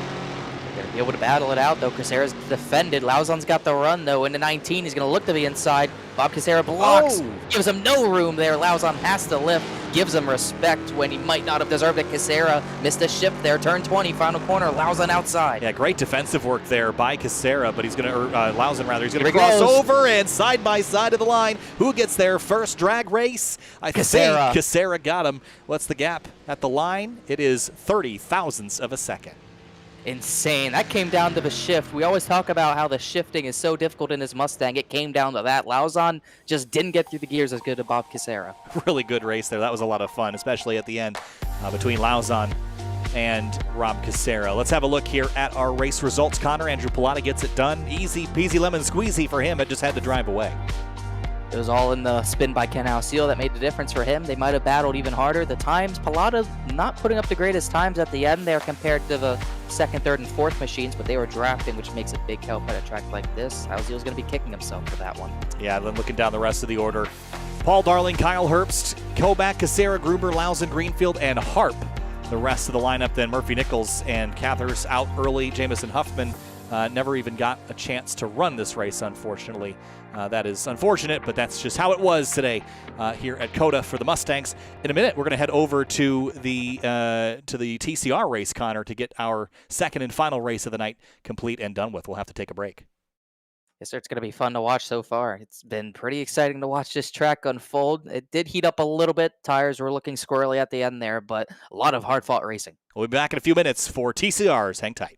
They're going to be able to battle it out, though. Casera's defended. Lausan's got the run, though. Into 19, he's going to look to the inside. Bob Casera blocks. Gives him no room there. Lausan has to lift. Gives him respect when he might not have deserved it. Casera missed a shift there. Turn 20, final corner. Lausan outside. Yeah, great defensive work there by Casera, but he's going to, Lausen rather, he's going to cross over and side by side of the line. Who gets there first? Drag race? I think Casera got him. What's the gap at the line? It is 30 thousandths of a second. Insane. That came down to the shift. We always talk about how the shifting is so difficult in this Mustang. It came down to that. Lausan just didn't get through the gears as good as Bob Casera. Really good race there. That was a lot of fun, especially at the end between Lausan and Rob Casera. Let's have a look here at our race results. Connor, Andrew Pilata gets it done. Easy peasy lemon squeezy for him. It just had to drive away. It was all in the spin by Ken Halcyon that made the difference for him. They might have battled even harder. The times, Pilata not putting up the greatest times at the end there compared to the second, third, and fourth machines, but they were drafting, which makes a big help at a track like this. Halcyon's going to be kicking himself for that one. Yeah, then looking down the rest of the order, Paul Darling, Kyle Herbst, Kobach, Casera, Gruber, Lausen, Greenfield, and Harp. The rest of the lineup then, Murphy Nichols and Cathers out early. Jamison Huffman never even got a chance to run this race, unfortunately. That is unfortunate, but that's just how it was today here at COTA for the Mustangs. In a minute, we're going to head over to the TCR race, Connor, to get our second and final race of the night complete and done with. We'll have to take a break. Yes, sir. It's going to be fun to watch so far. It's been pretty exciting to watch this track unfold. It did heat up a little bit. Tires were looking squirrely at the end there, but a lot of hard-fought racing. We'll be back in a few minutes for TCRs. Hang tight.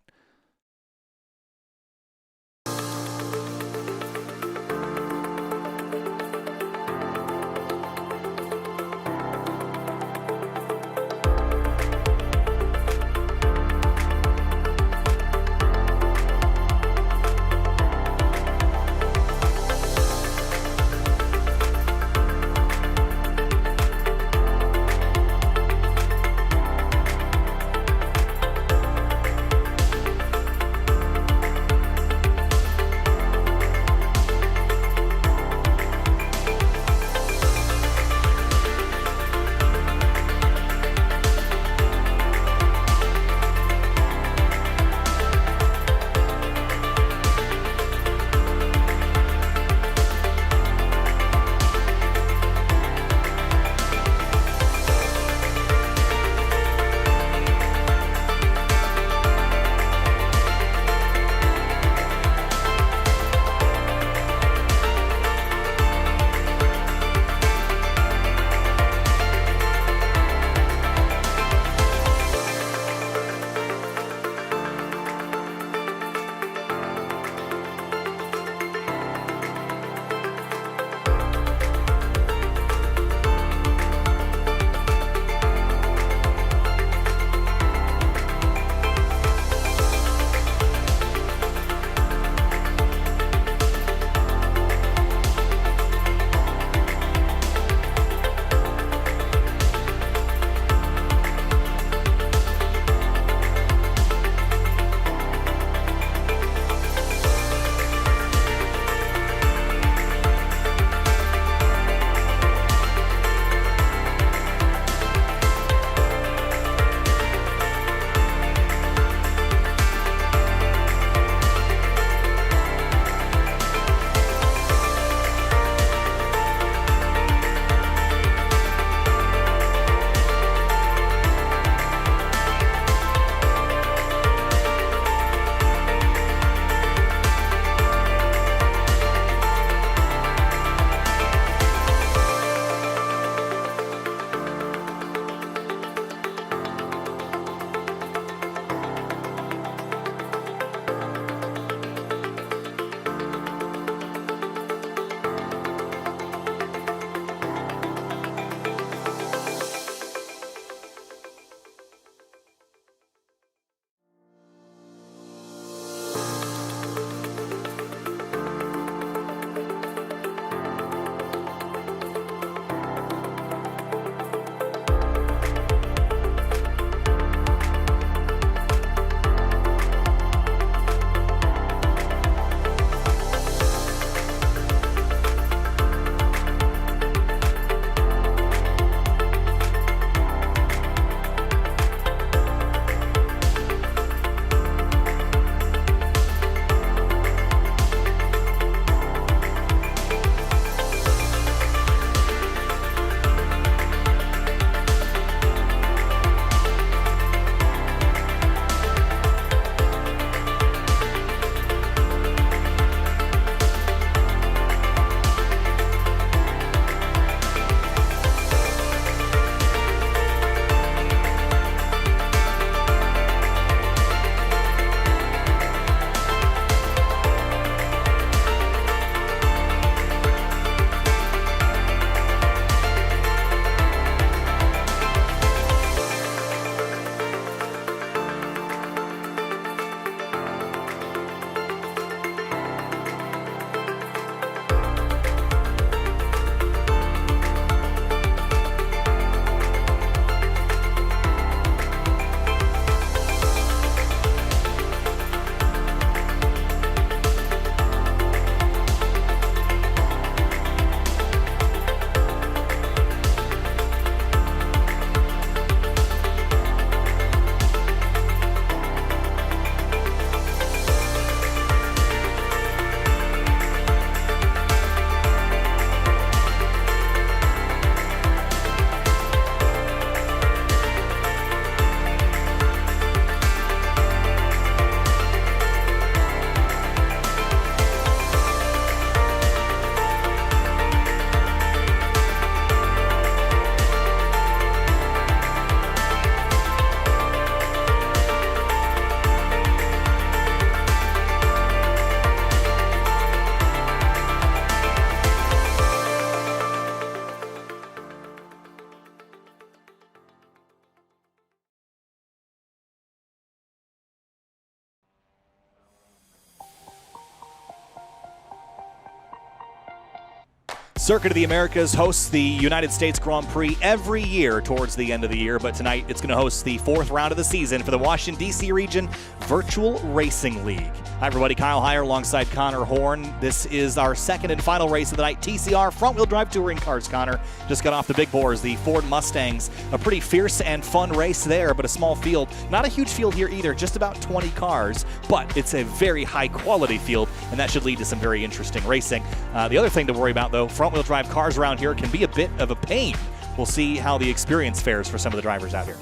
Circuit of the Americas hosts the United States Grand Prix every year towards the end of the year, but tonight it's going to host the 4th round of the season for the Washington, D.C. region Virtual Racing League. Hi, everybody. Kyle Heyer alongside Connor Horn. This is our second and final race of the night. TCR front-wheel drive touring cars, Connor. Just got off the big boars, the Ford Mustangs. A pretty fierce and fun race there, but a small field. Not a huge field here either, just about 20 cars, but it's a very high-quality field, and that should lead to some very interesting racing. The other thing to worry about, though, front-wheel drive cars around here can be a bit of a pain. We'll see how the experience fares for some of the drivers out here.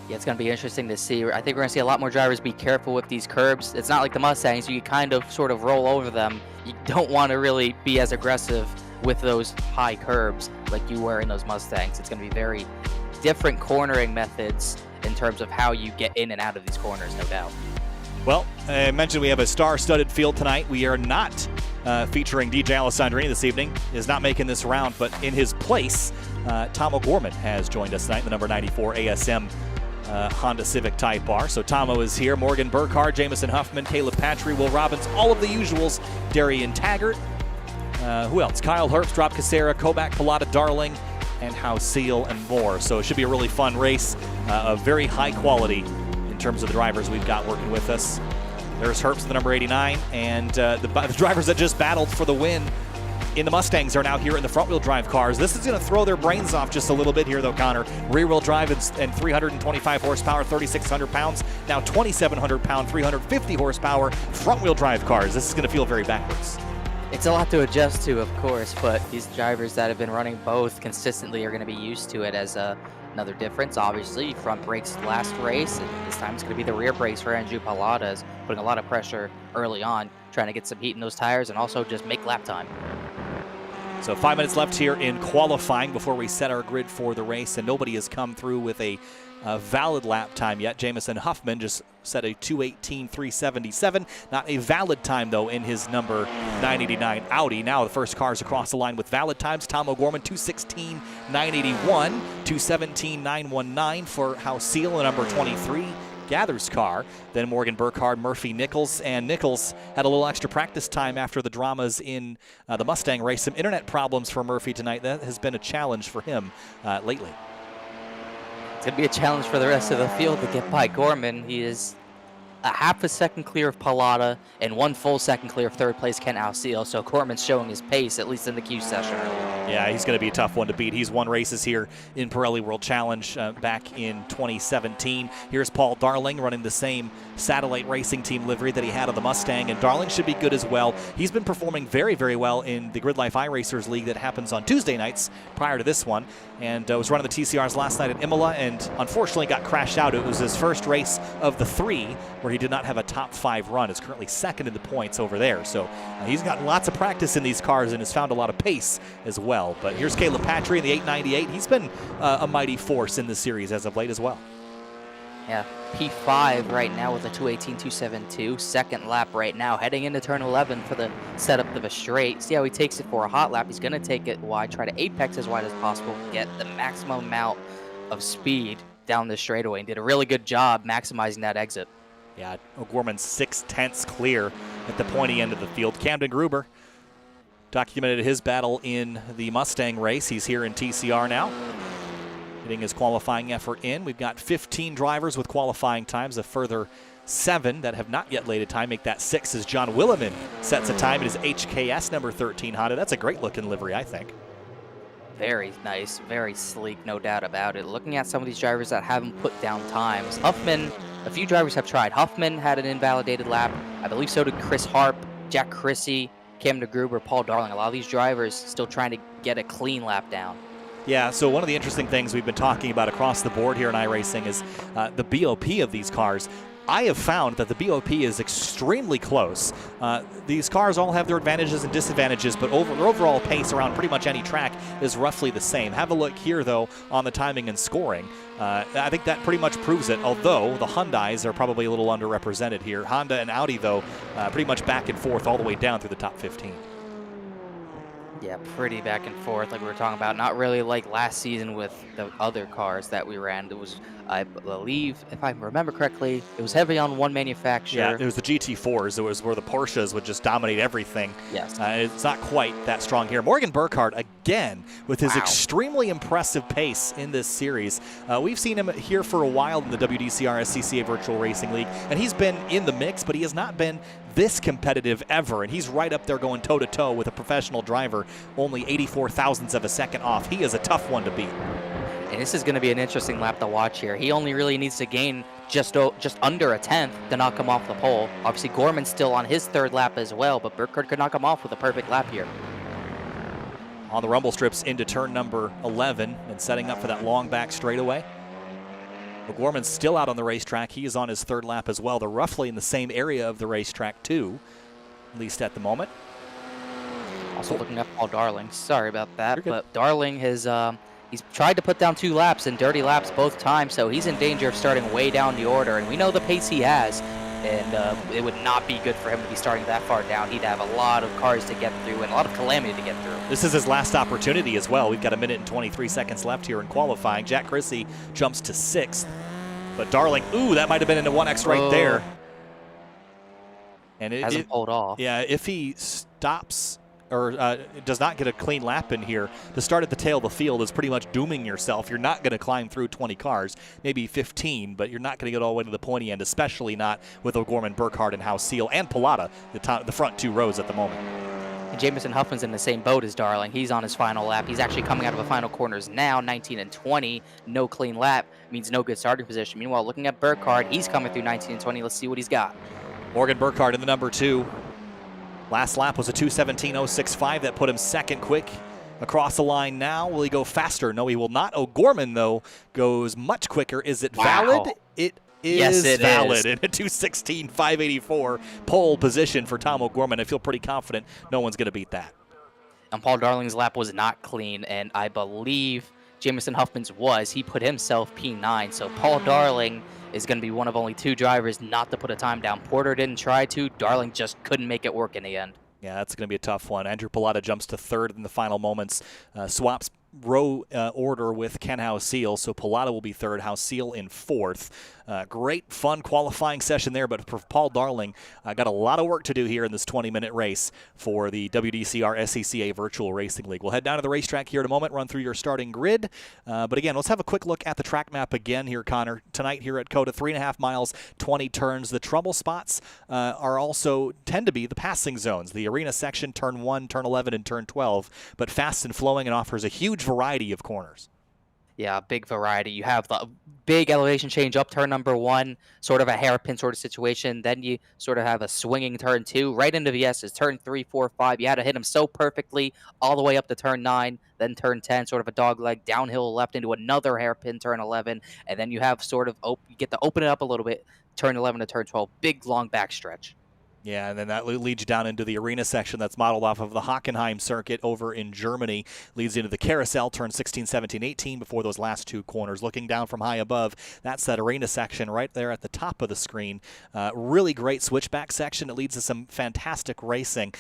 Yeah, it's going to be interesting to see. I think we're going to see a lot more drivers be careful with these curbs. It's not like the Mustangs. You kind of sort of roll over them. You don't want to really be as aggressive with those high curbs like you were in those Mustangs. It's going to be very different cornering methods in terms of how you get in and out of these corners, no doubt. Well, I mentioned we have a star-studded field tonight. We are not featuring DJ Alessandrini this evening. He is not making this round, but in his place, Tom O'Gorman has joined us tonight, the number 94 ASM Honda Civic Type R. So Tomo is here. Morgan Burkhardt, Jamison Huffman, Caleb Patry, Will Robbins, all of the usuals. Darian Taggart. Who else? Kyle Herbst, Rob Casera, Kobach, Pilata, Darling, and Howe Seal, and more. So it should be a really fun race of very high quality in terms of the drivers we've got working with us. There's Herbst, the number 89, and the drivers that just battled for the win in the Mustangs are now here in the front-wheel drive cars. This is going to throw their brains off just a little bit here, though, Connor. Rear-wheel drive and 325 horsepower, 3,600 pounds. Now 2,700 pound, 350 horsepower front-wheel drive cars. This is going to feel very backwards. It's a lot to adjust to, of course, but these drivers that have been running both consistently are going to be used to it as another difference. Obviously, front brakes last race, and this time it's going to be the rear brakes for Andrew Pilata, is putting a lot of pressure early on, trying to get some heat in those tires and also just make lap time. So 5 minutes left here in qualifying before we set our grid for the race, and nobody has come through with a valid lap time yet. Jamison Huffman just set a 2:18.377. Not a valid time, though, in his number 989 Audi. Now the first cars across the line with valid times. Tom O'Gorman, 2:16.981. 2:17.919 for Howe Seal, the number 23. Gathers car. Then Morgan Burkhardt, Murphy Nichols, and Nichols had a little extra practice time after the dramas in the Mustang race. Some internet problems for Murphy tonight. That has been a challenge for him lately. It's going to be a challenge for the rest of the field to get by Gorman. He is a half a second clear of Pilata and 1 full second clear of third place Ken Alseal. So Gorman's showing his pace, at least in the Q session earlier. Yeah, he's going to be a tough one to beat. He's won races here in Pirelli World Challenge back in 2017. Here's Paul Darling running the same satellite racing team livery that he had on the Mustang, and Darling should be good as well. He's been performing very, very well in the Grid Life iRacers League that happens on Tuesday nights prior to this one, and was running the TCRs last night at Imola and unfortunately got crashed out. It was his first race of the 3 where he did not have a top 5 run. Is currently second in the points over there. So he's gotten lots of practice in these cars and has found a lot of pace as well. But here's Caleb Patry in the 898. He's been a mighty force in the series as of late as well. Yeah, P5 right now with a 2:18.272. Second lap right now, heading into turn 11 for the setup of a straight. See how he takes it for a hot lap. He's going to take it wide, try to apex as wide as possible, get the maximum amount of speed down the straightaway, and did a really good job maximizing that exit. Yeah, O'Gorman's 6/10 clear at the pointy end of the field. Camden Gruber documented his battle in the Mustang race. He's here in TCR now, getting his qualifying effort in. We've got 15 drivers with qualifying times, a further 7 that have not yet laid a time. Make that 6 as John Willeman sets a time. It is HKS number 13 Honda. That's a great looking livery, I think. Very nice, very sleek, no doubt about it. Looking at some of these drivers that haven't put down times. Huffman, a few drivers have tried. Huffman had an invalidated lap. I believe so did Chris Harp, Jack Chrissy, Camden Gruber, Paul Darling. A lot of these drivers still trying to get a clean lap down. Yeah, so one of the interesting things we've been talking about across the board here in iRacing is the BOP of these cars. I have found that the BOP is extremely close. These cars all have their advantages and disadvantages, but their overall pace around pretty much any track is roughly the same. Have a look here, though, on the timing and scoring. I think that pretty much proves it, although the Hyundais are probably a little underrepresented here. Honda and Audi, though, pretty much back and forth all the way down through the top 15. Yeah, pretty back and forth like we were talking about. Not really like last season with the other cars that we ran. It was, I believe, if I remember correctly, it was heavy on one Yeah, manufacturer. it was the GT4s. It was where the Porsches would just dominate everything. Yes. It's not quite that strong here. Morgan Burkhardt, again, with his Wow. extremely impressive pace in this series. We've seen him here for a while in the WDCR SCCA Virtual Racing League, and he's been in the mix, but he has not been this competitive ever, and he's right up there going toe-to-toe with a professional driver, only 84 thousandths of a second off. He is a tough one to beat. And this is going to be an interesting lap to watch here. He only really needs to gain just under a tenth to knock him off the pole. Obviously, Gorman's still on his third lap as well, but Burkhardt could knock him off with a perfect lap here. On the rumble strips into turn number 11 and setting up for that long back straightaway. Gorman's still out on the racetrack. He is on his third lap as well. They're roughly in the same area of the racetrack too, at least at the moment. Also looking at Paul Darling. Sorry about that, but Darling has he's tried to put down 2 laps and dirty laps both times, so he's in danger of starting way down the order. And we know the pace he has, and it would not be good for him to be starting that far down. He'd have a lot of cars to get through and a lot of calamity to get through. This is his last opportunity as well. We've got 1 minute and 23 seconds left here in qualifying. Jack Chrissy jumps to 6th, but Darling, ooh, that might have been into 1X right there. And it hasn't pulled off. Yeah, if he stops or does not get a clean lap in here, to start at the tail of the field is pretty much dooming yourself. You're not going to climb through 20 cars, maybe 15, but you're not going to get all the way to the pointy end, especially not with O'Gorman, Burkhardt, and House Seal, and Pilata, the front 2 rows at the moment. And Jamison Huffman's in the same boat as Darling. He's on his final lap. He's actually coming out of the final corners now, 19 and 20. No clean lap means no good starting position. Meanwhile, looking at Burkhardt, he's coming through 19 and 20. Let's see what he's got. Morgan Burkhardt in the number 2. Last lap was a 2:17.065 that put him second quick across the line now. Will he go faster? No, he will not. O'Gorman, though, goes much quicker. Is it valid? It is yes, it valid is. in a 2:16.584 pole position for Tom O'Gorman. I feel pretty confident no one's going to beat that. And Paul Darling's lap was not clean, and I believe Jamison Huffman's was. He put himself P9, so Paul Darling is going to be one of only 2 drivers not to put a time down. Porter didn't try to. Darling just couldn't make it work in the end. Yeah, that's going to be a tough one. Andrew Pilata jumps to 3rd in the final moments, swaps row order with Ken House Seal, so Pilata will be 3rd, House Seal in 4th. Great, fun qualifying session there, but for Paul Darling, got a lot of work to do here in this 20-minute race for the WDCR SCCA Virtual Racing League. We'll head down to the racetrack here in a moment, run through your starting grid. But again, let's have a quick look at the track map again here, Connor. Tonight here at COTA, 3.5 miles, 20 turns. The trouble spots are also tend to be the passing zones. The arena section, turn 1, turn 11, and turn 12, but fast and flowing and offers a huge variety of corners. Yeah, big variety. You have the big elevation change up turn number 1, sort of a hairpin sort of situation. Then you sort of have a swinging turn 2, right into VS's turn 3, 4, 5. You had to hit him so perfectly all the way up to turn 9, then turn 10, sort of a dog leg downhill left into another hairpin turn 11, and then you have sort of you get to open it up a little bit, turn 11 to turn 12, big long backstretch. Yeah, and then that leads you down into the arena section that's modeled off of the Hockenheim circuit over in Germany. Leads into the carousel, turn 16, 17, 18 before those last 2 corners. Looking down from high above, that's that arena section right there at the top of the screen. Really great switchback section. It leads to some fantastic racing.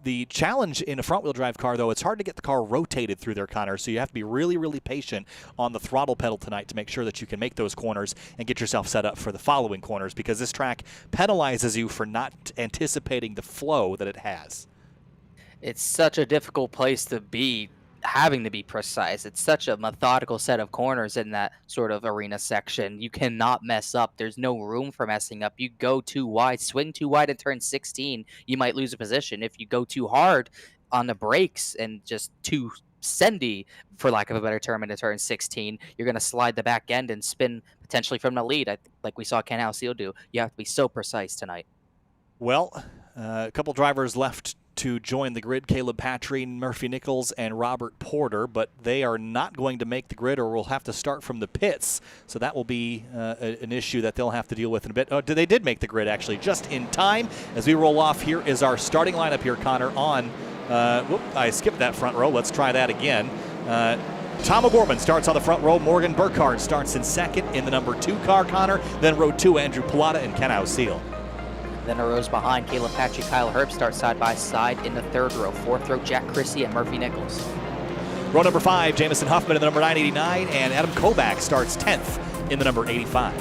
The challenge in a front-wheel drive car, though, it's hard to get the car rotated through there, Connor, so you have to be really, really patient on the throttle pedal tonight to make sure that you can make those corners and get yourself set up for the following corners, because this track penalizes you for not anticipating the flow that it has. It's such a difficult place to be, having to be precise. It's such a methodical set of corners in that sort of arena section. You cannot mess up. There's no room for messing up. You go too wide, swing too wide in turn 16, you might lose a position. If you go too hard on the brakes and just too sendy, for lack of a better term, into turn 16, you're going to slide the back end and spin potentially from the lead, like we saw Ken House Seal do. You have to be so precise tonight. Well, a couple drivers left to join the grid, Caleb Patry, Murphy Nichols, and Robert Porter, but they are not going to make the grid or will have to start from the pits, so that will be an issue that they'll have to deal with in a bit. Oh, they did make the grid, actually, just in time. As we roll off, here is our starting lineup here, Connor, on, I skipped that front row. Let's try that again. Tom O'Gorman starts on the front row. Morgan Burkhardt starts in second in the number 2 car, Connor. Then row 2, Andrew Pilata and Ken House Seal. Then a rows behind, Caleb Patrick, Kyle Herbst start side by side in the third row. Fourth row, Jack Chrissy and Murphy Nichols. Row number 5, Jamison Huffman in the number 989, and Adam Kobach starts 10th in the number 85.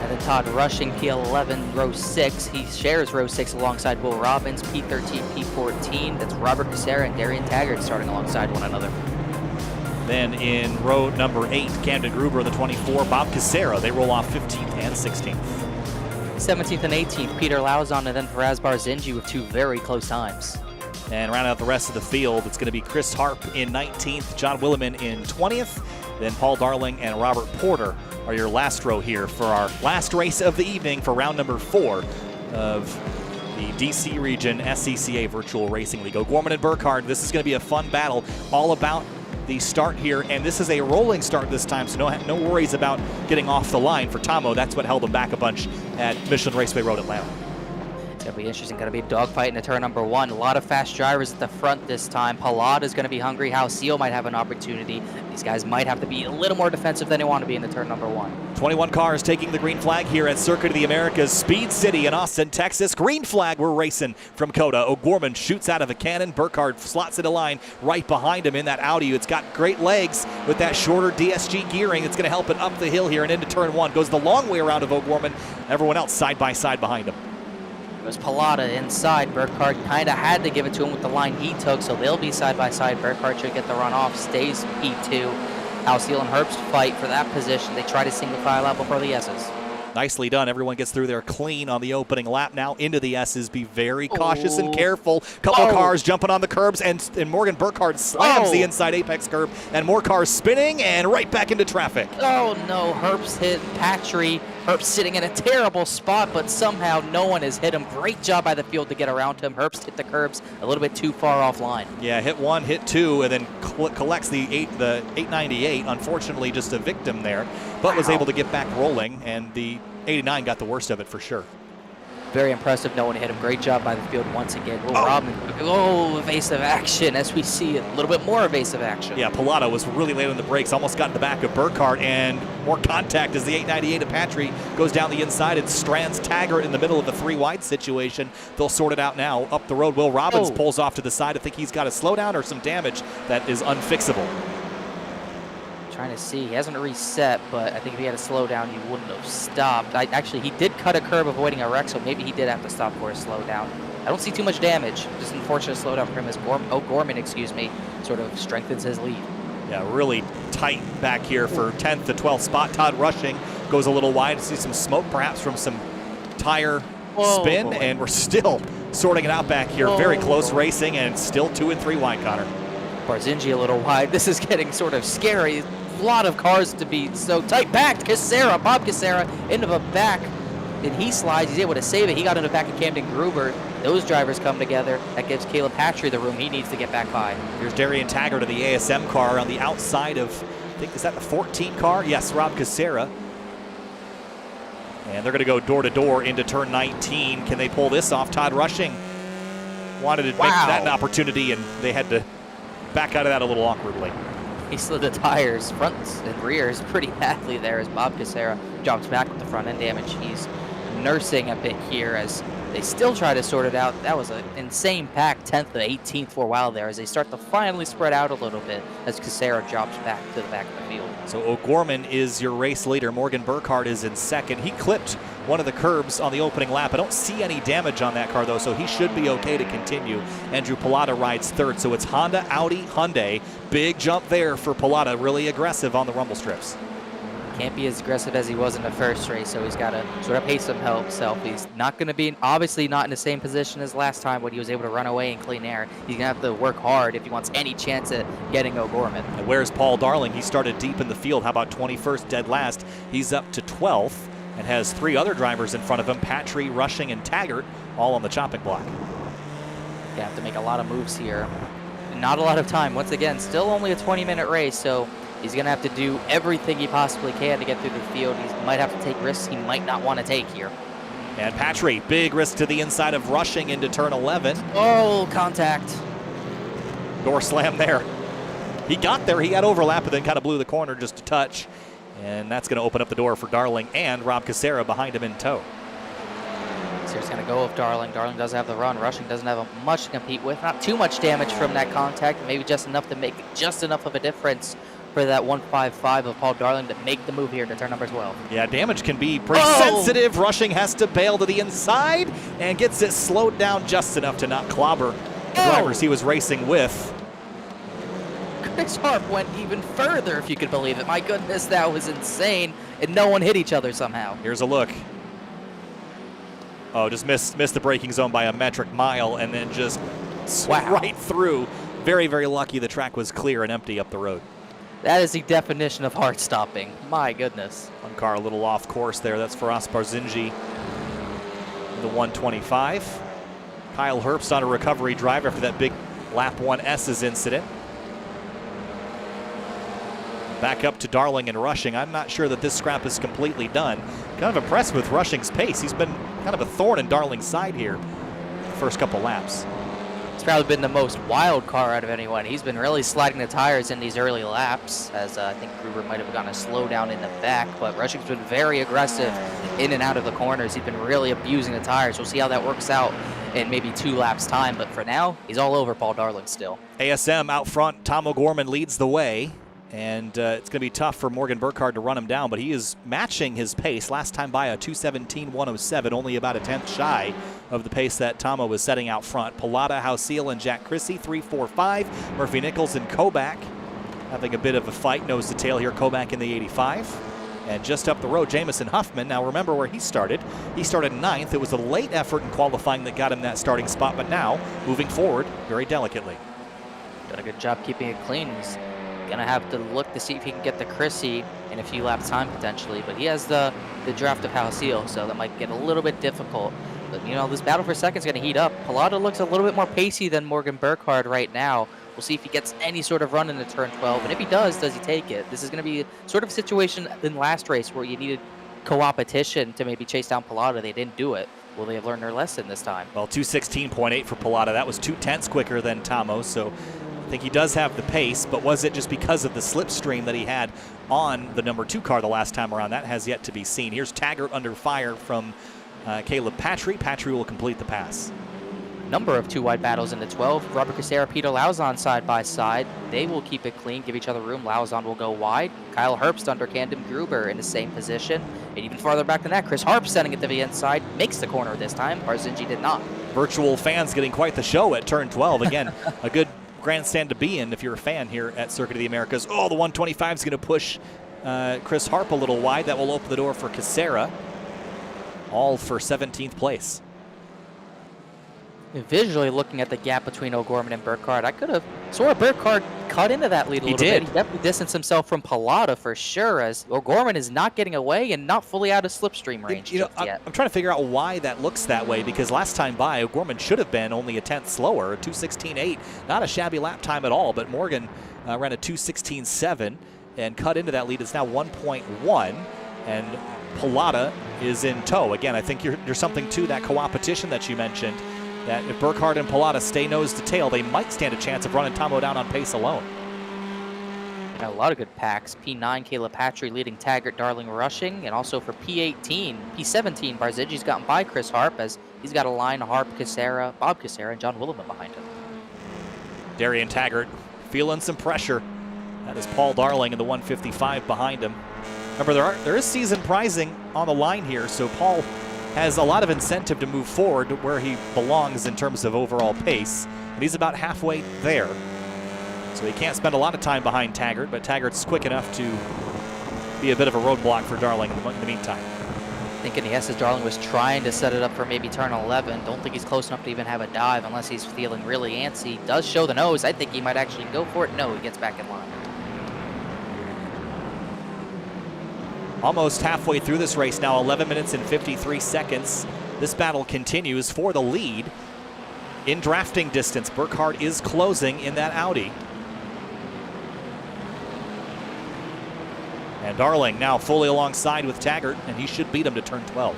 And then Todd Rushing, P11, row 6. He shares row 6 alongside Will Robbins, P13, P14. That's Robert Cassera and Darian Taggart starting alongside one another. Then in row number 8, Camden Gruber in the 24, Bob Cassera. They roll off 15th and 16th. 17th and 18th, Peter Lauzon, and then Faraz Barzinji with 2 very close times. And round out the rest of the field, it's going to be Chris Harp in 19th, John Willeman in 20th, then Paul Darling and Robert Porter are your last row here for our last race of the evening for round number 4 of the DC Region SCCA Virtual Racing League. O'Gorman and Burkhardt, this is going to be a fun battle, all about the start here, and this is a rolling start this time, so no worries about getting off the line for Tomo. That's what held him back a bunch at Michelin Raceway Road, Atlanta. It's going to be interesting. Going to be a dogfight in turn number 1. A lot of fast drivers at the front this time. Palad is going to be hungry. Hal Seal might have an opportunity. These guys might have to be a little more defensive than they want to be in the turn number 1. 21 cars taking the green flag here at Circuit of the Americas, Speed City in Austin, Texas. Green flag, we're racing from COTA. O'Gorman shoots out of a cannon. Burkhardt slots in a line right behind him in that Audi. It's got great legs with that shorter DSG gearing. It's going to help it up the hill here and into turn 1. Goes the long way around of O'Gorman. Everyone else side by side behind him. It was Palada inside. Burkhardt kind of had to give it to him with the line he took, so they'll be side by side. Burkhardt should get the run off, stays P2. Halcyon and Herbst fight for that position. They try to single file out before the S's. Nicely done. Everyone gets through there clean on the opening lap. Now into the S's. Be very cautious and careful. Couple cars jumping on the curbs, and Morgan Burkhardt slams the inside apex curb, and more cars spinning and right back into traffic. Oh no, Herbst hit Patry. Herbst sitting in a terrible spot, but somehow no one has hit him. Great job by the field to get around him. Herbst hit the curbs a little bit too far offline. Yeah, hit 1, hit 2, and then collects the 898. Unfortunately, just a victim there, but was able to get back rolling, and the 89 got the worst of it for sure. Very impressive. No one hit him. Great job by the field once again. Will Robin, evasive action as we see a little bit more evasive action. Yeah, Palada was really late on the brakes, almost got in the back of Burkhardt, and more contact as the 898 of Patry goes down the inside and strands Taggart in the middle of a 3-wide situation. They'll sort it out now. Up the road, Will Robbins pulls off to the side. I think he's got a slowdown or some damage that is unfixable. Trying to see. He hasn't reset, but I think if he had a slowdown, he wouldn't have stopped. Actually, he did cut a curb avoiding a wreck, so maybe he did have to stop for a slowdown. I don't see too much damage. Just an unfortunate slowdown for him as O'Gorman, sort of strengthens his lead. Yeah, really tight back here for 10th to 12th spot. Todd Rushing goes a little wide. See some smoke perhaps from some tire spin, and we're still sorting it out back here. Very close racing, and still 2 and 3 wide, Connor. Barzinji a little wide. This is getting sort of scary. A lot of cars to be so tight. Back, Bob Cassera into the back, and he slides. He's able to save it. He got in the back of Camden Gruber. Those drivers come together. That gives Caleb Patry the room he needs to get back by. Here's Darian Taggart of the ASM car on the outside of, I think, is that the 14 car? Yes, Rob Cassera. And they're going to go door to door into turn 19. Can they pull this off? Todd Rushing wanted to make that an opportunity, and they had to back out of that a little awkwardly. He slid the tires, fronts and rears, pretty badly there as Bob Cassera drops back with the front end damage. He's nursing a bit here as they still try to sort it out. That was an insane pack, 10th to 18th for a while there as they start to finally spread out a little bit as Cassera drops back to the back of the field. So O'Gorman is your race leader. Morgan Burkhardt is in second. He clipped one of the curbs on the opening lap. I don't see any damage on that car though, so he should be okay to continue. Andrew Palada rides third, so it's Honda, Audi, Hyundai. Big jump there for Palada, really aggressive on the rumble strips. Can't be as aggressive as he was in the first race, so he's got to sort of pace himself. He's not going to be, obviously not in the same position as last time when he was able to run away in clean air. He's going to have to work hard if he wants any chance at getting O'Gorman. And where's Paul Darling? He started deep in the field. How about 21st, dead last? He's up to 12th and has 3 other drivers in front of him, Patry, Rushing, and Taggart, all on the chopping block. They have to make a lot of moves here. Not a lot of time. Once again, still only a 20-minute race, so he's going to have to do everything he possibly can to get through the field. He might have to take risks he might not want to take here. And Patry, big risk to the inside of Rushing into turn 11. Oh, contact. Door slam there. He got there. He had overlap, but then kind of blew the corner just a touch. And that's going to open up the door for Darling and Rob Cassera behind him in tow. So pressure's going to go with Darling. Darling does have the run. Rushing doesn't have much to compete with. Not too much damage from that contact. Maybe just enough to make just enough of a difference for that 155 of Paul Darling to make the move here to turn number 12. Yeah, damage can be pretty sensitive. Rushing has to bail to the inside and gets it slowed down just enough to not clobber the drivers he was racing with. Chris Harp went even further, if you could believe it. My goodness, that was insane. And no one hit each other somehow. Here's a look. Oh, just missed the braking zone by a metric mile and then just right through. Very, very lucky the track was clear and empty up the road. That is the definition of hard stopping. My goodness. One car a little off course there. That's Feras Barzinji, the 125. Kyle Herbst on a recovery drive after that big lap 1S's incident. Back up to Darling and Rushing. I'm not sure that this scrap is completely done. Kind of impressed with Rushing's pace. He's been kind of a thorn in Darling's side here the first couple laps. It's probably been the most wild car out of anyone. He's been really sliding the tires in these early laps, as I think Gruber might have gotten a slowdown in the back, but Rushing's been very aggressive in and out of the corners. He's been really abusing the tires. We'll see how that works out in maybe 2 laps time, but for now, he's all over Paul Darling still. ASM out front. Tom O'Gorman leads the way. And it's going to be tough for Morgan Burkhardt to run him down, but he is matching his pace. Last time by a 2:17.107, only about a tenth shy of the pace that Tomo was setting out front. Pallotta, Hausiel, and Jack Chrissy, 3, 4, 5. Murphy Nichols and Kobach having a bit of a fight, nose to tail here. Kobach in the 85. And just up the road, Jamison Huffman. Now remember where he started. He started 9th. It was a late effort in qualifying that got him that starting spot, but now moving forward very delicately. Done a good job keeping it clean. He's gonna have to look to see if he can get the Chrissy in a few laps time potentially, but he has the draft of Hausiel, so that might get a little bit difficult. But you know, this battle for second is gonna heat up. Pallotta looks a little bit more pacey than Morgan Burkhardt right now. We'll see if he gets any sort of run into turn 12, and if he does he take it? This is gonna be sort of a situation in last race where you needed co-opetition to maybe chase down Pallotta. They didn't do it. Will they have learned their lesson this time? Well, 2:16.8 for Pallotta. That was 2 tenths quicker than Tomo, so I think he does have the pace, but was it just because of the slipstream that he had on the number 2 car the last time around? That has yet to be seen. Here's Taggart under fire from Caleb Patry. Patry will complete the pass. Number of 2 wide battles in the 12. Robert Casera, Peter Lauzon side by side. They will keep it clean, give each other room. Lauzon will go wide. Kyle Herbst under Camden Gruber in the same position. And even farther back than that, Chris Harp sending it to the inside. Makes the corner this time. Barzinji did not. Virtual fans getting quite the show at turn 12. Again, a good grandstand to be in if you're a fan here at Circuit of the Americas. Oh, the 125 is going to push Chris Harp a little wide. That will open the door for Casera, all for 17th place. Visually looking at the gap between O'Gorman and Burkhardt, I could have sort of Burkhardt cut into that lead a little bit. He definitely distanced himself from Pallotta for sure, as O'Gorman is not getting away and not fully out of slipstream range yet. I'm trying to figure out why that looks that way, because last time by, O'Gorman should have been only a tenth slower, 2:16.8. Not a shabby lap time at all, but Morgan ran a 2:16.7 and cut into that lead. It's now 1.1, and Pallotta is in tow. Again, I think there's something to that co-opetition that you mentioned, that if Burkhardt and Pallotta stay nose to tail, they might stand a chance of running Tomo down on pace alone. A lot of good packs. P9, Caleb Patry leading Taggart, Darling, Rushing, and also for P18, P17, Barzinji's gotten by Chris Harp, as he's got a line of Harp, Casera, Bob Casera, and John Williman behind him. Darian Taggart feeling some pressure. That is Paul Darling in the 155 behind him. Remember, there is season prizing on the line here, so Paul has a lot of incentive to move forward to where he belongs in terms of overall pace, and he's about halfway there. So he can't spend a lot of time behind Taggart, but Taggart's quick enough to be a bit of a roadblock for Darling in the meantime. I think Iniesta's Darling was trying to set it up for maybe turn 11. Don't think he's close enough to even have a dive unless he's feeling really antsy. Does show the nose. I think he might actually go for it. No, he gets back in line. Almost halfway through this race now, 11 minutes and 53 seconds. This battle continues for the lead. In drafting distance, Burkhardt is closing in that Audi. And Darling now fully alongside with Taggart, and he should beat him to turn 12.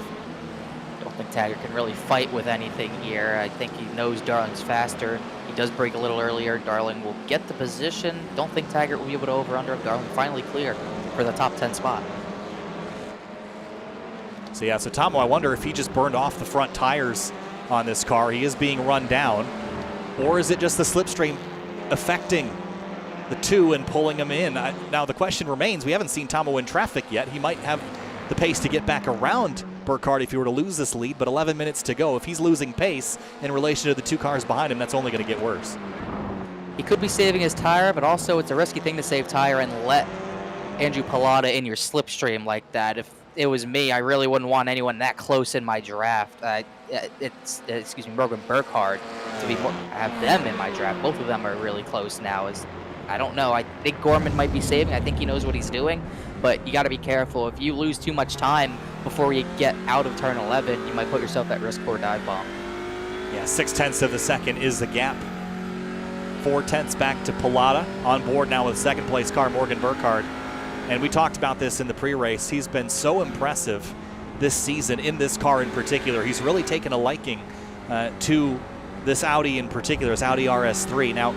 I don't think Taggart can really fight with anything here. I think he knows Darling's faster. He does break a little earlier. Darling will get the position. Don't think Taggart will be able to over-under him. Darling finally clear for the top 10 spot. So yeah, so Tomo, I wonder if he just burned off the front tires on this car. He is being run down. Or is it just the slipstream affecting the two and pulling him in? Now the question remains, we haven't seen Tomo in traffic yet. He might have the pace to get back around Burkhardt if he were to lose this lead, but 11 minutes to go. If he's losing pace in relation to the two cars behind him, that's only going to get worse. He could be saving his tire, but also it's a risky thing to save tire and let Andrew Pallotta in your slipstream like that. If it was me, I really wouldn't want anyone that close in my draft. Excuse me, Morgan Burkhardt, to have them in my draft. Both of them are really close now. I don't know. I think Gorman might be saving. I think he knows what he's doing, but you got to be careful. If you lose too much time before you get out of turn 11, you might put yourself at risk for a dive bomb. Yeah, 0.6 of a second is the gap. 0.4 back to Pallotta. On board now with second place car, Morgan Burkhardt. And we talked about this in the pre-race. He's been so impressive this season in this car in particular. He's really taken a liking to this Audi in particular, this Audi Rs3. Now,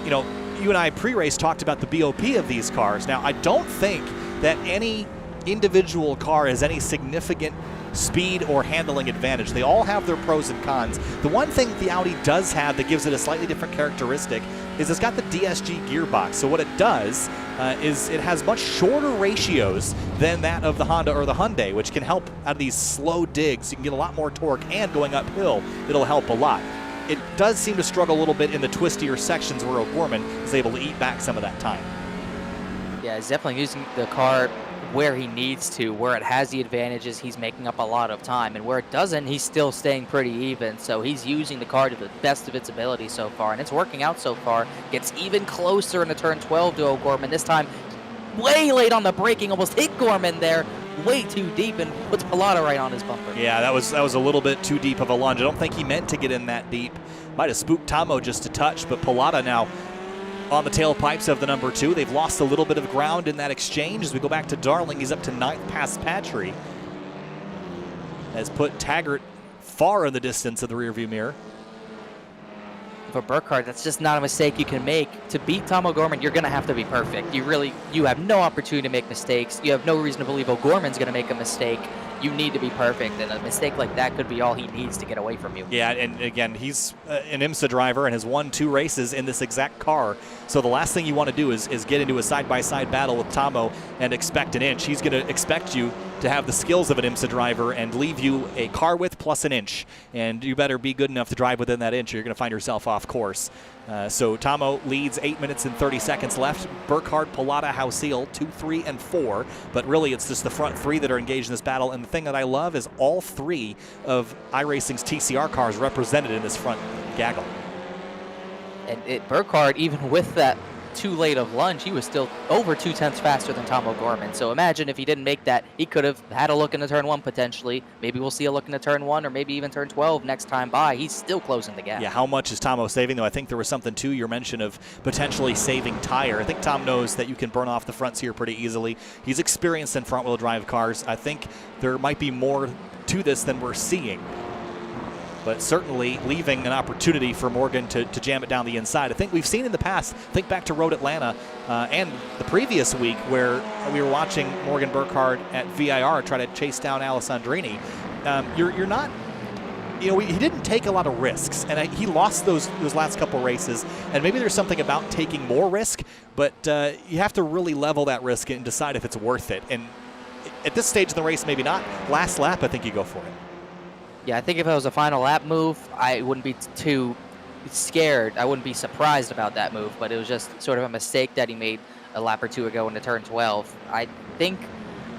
you know, you and I pre-race talked about the BOP of these cars. Now, I don't think that any individual car has any significant speed or handling advantage. They all have their pros and cons. The one thing the Audi does have that gives it a slightly different characteristic is it's got the DSG gearbox. So what it does is it has much shorter ratios than that of the Honda or the Hyundai, which can help out of these slow digs. You can get a lot more torque, and going uphill, it'll help a lot. It does seem to struggle a little bit in the twistier sections where O'Gorman is able to eat back some of that time. Yeah, he's definitely using the car where he needs to. Where it has the advantages, he's making up a lot of time, and where it doesn't, he's still staying pretty even. So he's using the car to the best of its ability so far, and it's working out so far. Gets even closer into turn 12 to O'Gorman. This time, way late on the braking, almost hit Gorman there. Way too deep, and puts Pallotta right on his bumper. Yeah, that was a little bit too deep of a lunge. I don't think he meant to get in that deep. Might have spooked Tomo just a touch, but Pallotta now on the tailpipes of the number 2. They've lost a little bit of ground in that exchange. As we go back to Darling, he's up to 9th past Patry. Has put Taggart far in the distance of the rearview mirror. For Burkhardt, that's just not a mistake you can make. To beat Tom O'Gorman, you're going to have to be perfect. You have no opportunity to make mistakes. You have no reason to believe O'Gorman's going to make a mistake. You need to be perfect, and a mistake like that could be all he needs to get away from you. Yeah, and again, he's an IMSA driver and has won 2 races in this exact car. So the last thing you want to do is get into a side-by-side battle with Tomo and expect an inch. He's going to expect you to have the skills of an IMSA driver and leave you a car width plus an inch. And you better be good enough to drive within that inch or you're going to find yourself off course. So Tomo leads 8 minutes and 30 seconds left. Burkhardt, Pallotta, Hausiel, 2, 3, and 4. But really, it's just the front 3 that are engaged in this battle. And the thing that I love is all 3 of iRacing's TCR cars represented in this front gaggle. And Burkhardt, even with that too late of lunge, he was still over 0.2 faster than Tom O'Gorman. So imagine if he didn't make that, he could have had a look into turn 1 potentially. Maybe we'll see a look into turn 1 or maybe even turn 12 next time by. He's still closing the gap. Yeah, how much is Tomo saving, though? I think there was something to your mention of potentially saving tire. I think Tom knows that you can burn off the fronts here pretty easily. He's experienced in front-wheel drive cars. I think there might be more to this than we're seeing, but certainly leaving an opportunity for Morgan to jam it down the inside. I think we've seen in the past, think back to Road Atlanta and the previous week where we were watching Morgan Burkhardt at VIR try to chase down Alessandrini. You're not, you know, he didn't take a lot of risks, and he lost those last couple races, and maybe there's something about taking more risk, but you have to really level that risk and decide if it's worth it. And at this stage of the race, maybe not. Last lap, I think you go for it. Yeah, I think if it was a final lap move, I wouldn't be too scared. I wouldn't be surprised about that move, but it was just sort of a mistake that he made a lap or 2 ago into turn 12. I think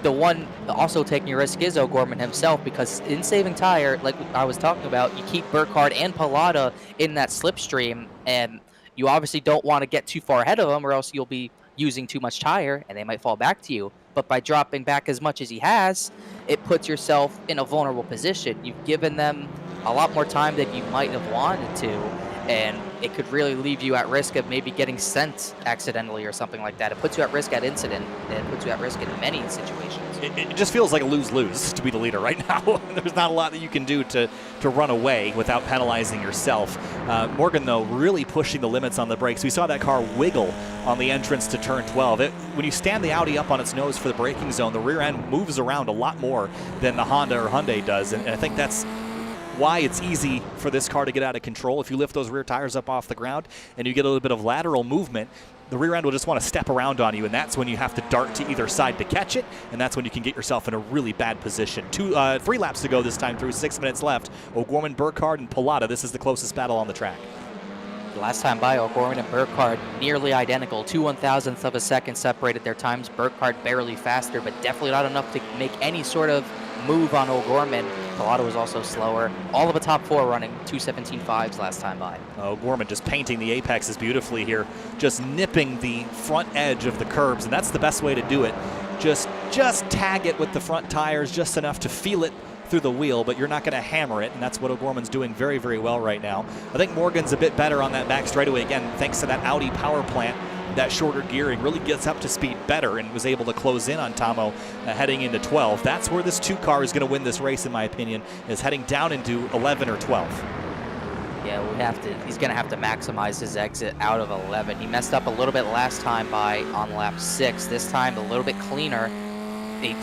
the one also taking a risk is O'Gorman himself, because in saving tire, like I was talking about, you keep Burkhardt and Pallotta in that slipstream, and you obviously don't want to get too far ahead of them, or else you'll be using too much tire, and they might fall back to you. But by dropping back as much as he has, it puts yourself in a vulnerable position. You've given them a lot more time than you might have wanted to, and it could really leave you at risk of maybe getting sent accidentally or something like that. It puts you at risk at incident, and it puts you at risk in many situations. It just feels like a lose-lose to be the leader right now. There's not a lot that you can do to run away without penalizing yourself. Morgan, though, really pushing the limits on the brakes. We saw that car wiggle on the entrance to turn 12. When you stand the Audi up on its nose for the braking zone, the rear end moves around a lot more than the Honda or Hyundai does, and I think that's why it's easy for this car to get out of control. If you lift those rear tires up off the ground and you get a little bit of lateral movement, the rear end will just want to step around on you, and that's when you have to dart to either side to catch it, and that's when you can get yourself in a really bad position. 3 laps to go this time through, 6 minutes left. O'Gorman, Burkhardt, and Pilata, this is the closest battle on the track. Last time by, O'Gorman and Burkhardt nearly identical. 2/1000ths of a second separated their times. Burkhardt barely faster, but definitely not enough to make any sort of move on O'Gorman. Pilata was also slower. All of the top 4 running 2:17.5s last time by. O'Gorman just painting the apexes beautifully here, just nipping the front edge of the curbs, and that's the best way to do it. Just tag it with the front tires just enough to feel it through the wheel, but you're not going to hammer it, and that's what O'Gorman's doing very, very well right now. I think Morgan's a bit better on that back straightaway, again, thanks to that Audi power plant. That shorter gearing really gets up to speed better and was able to close in on Tomo heading into 12. That's where this 2 car is going to win this race, in my opinion, is heading down into 11 or 12. Yeah, he's going to have to maximize his exit out of 11. He messed up a little bit last time by on lap 6. This time a little bit cleaner. He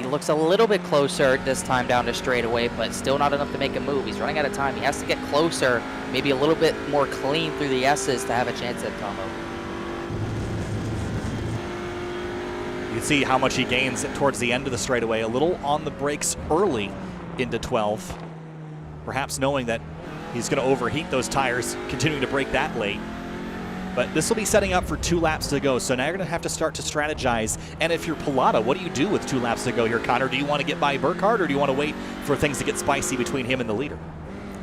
looks a little bit closer this time down to straightaway, but still not enough to make a move. He's running out of time. He has to get closer, maybe a little bit more clean through the S's to have a chance at Tomo. You can see how much he gains towards the end of the straightaway, a little on the brakes early into 12, perhaps knowing that he's going to overheat those tires, continuing to brake that late. But this will be setting up for 2 laps to go, so now you're going to have to start to strategize. And if you're Pilata, what do you do with 2 laps to go here, Connor? Do you want to get by Burkhardt, or do you want to wait for things to get spicy between him and the leader?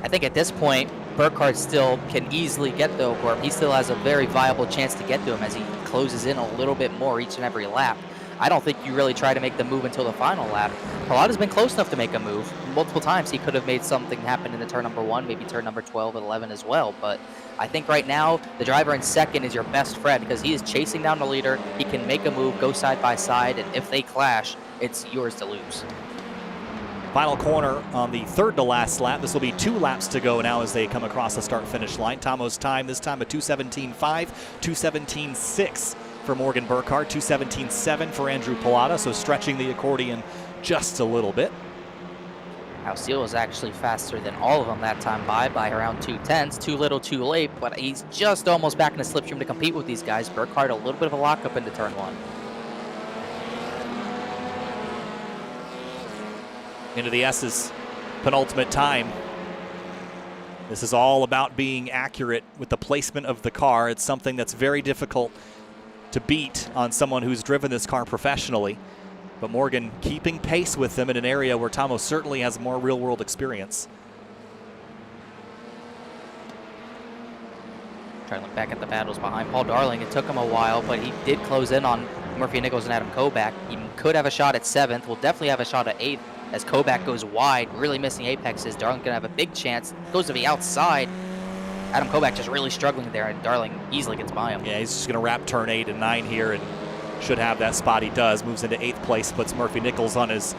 I think at this point, Burkhardt still can easily get to O'Gorman. He still has a very viable chance to get to him as he closes in a little bit more each and every lap. I don't think you really try to make the move until the final lap. Pilata's been close enough to make a move. Multiple times he could have made something happen in the turn number 1, maybe turn number 12 and 11 as well. But I think right now the driver in second is your best friend because he is chasing down the leader. He can make a move, go side by side, and if they clash, it's yours to lose. Final corner on the 3rd to last lap. This will be 2 laps to go now as they come across the start-finish line. Tomo's time, this time a 2:17.5, 2:17.6 for Morgan Burkhardt, 2:17.7 for Andrew Pilata, so stretching the accordion just a little bit. Alceel is actually faster than all of them that time by around 2/10. Too little, too late, but he's just almost back in the slipstream to compete with these guys. Burkhardt a little bit of a lockup into turn 1. Into the S's penultimate time. This is all about being accurate with the placement of the car. It's something that's very difficult to beat on someone who's driven this car professionally. But Morgan keeping pace with them in an area where Tomo certainly has more real-world experience. Trying to look back at the battles behind Paul Darling. It took him a while, but he did close in on Murphy Nichols and Adam Koback. He could have a shot at 7th. Will definitely have a shot at 8th as Koback goes wide, really missing apexes. Darling's going to have a big chance. Goes to the outside. Adam Koback just really struggling there, and Darling easily gets by him. Yeah, he's just going to wrap turn 8 and 9 here and should have that spot. He does. Moves into 8th place, puts Murphy Nichols on his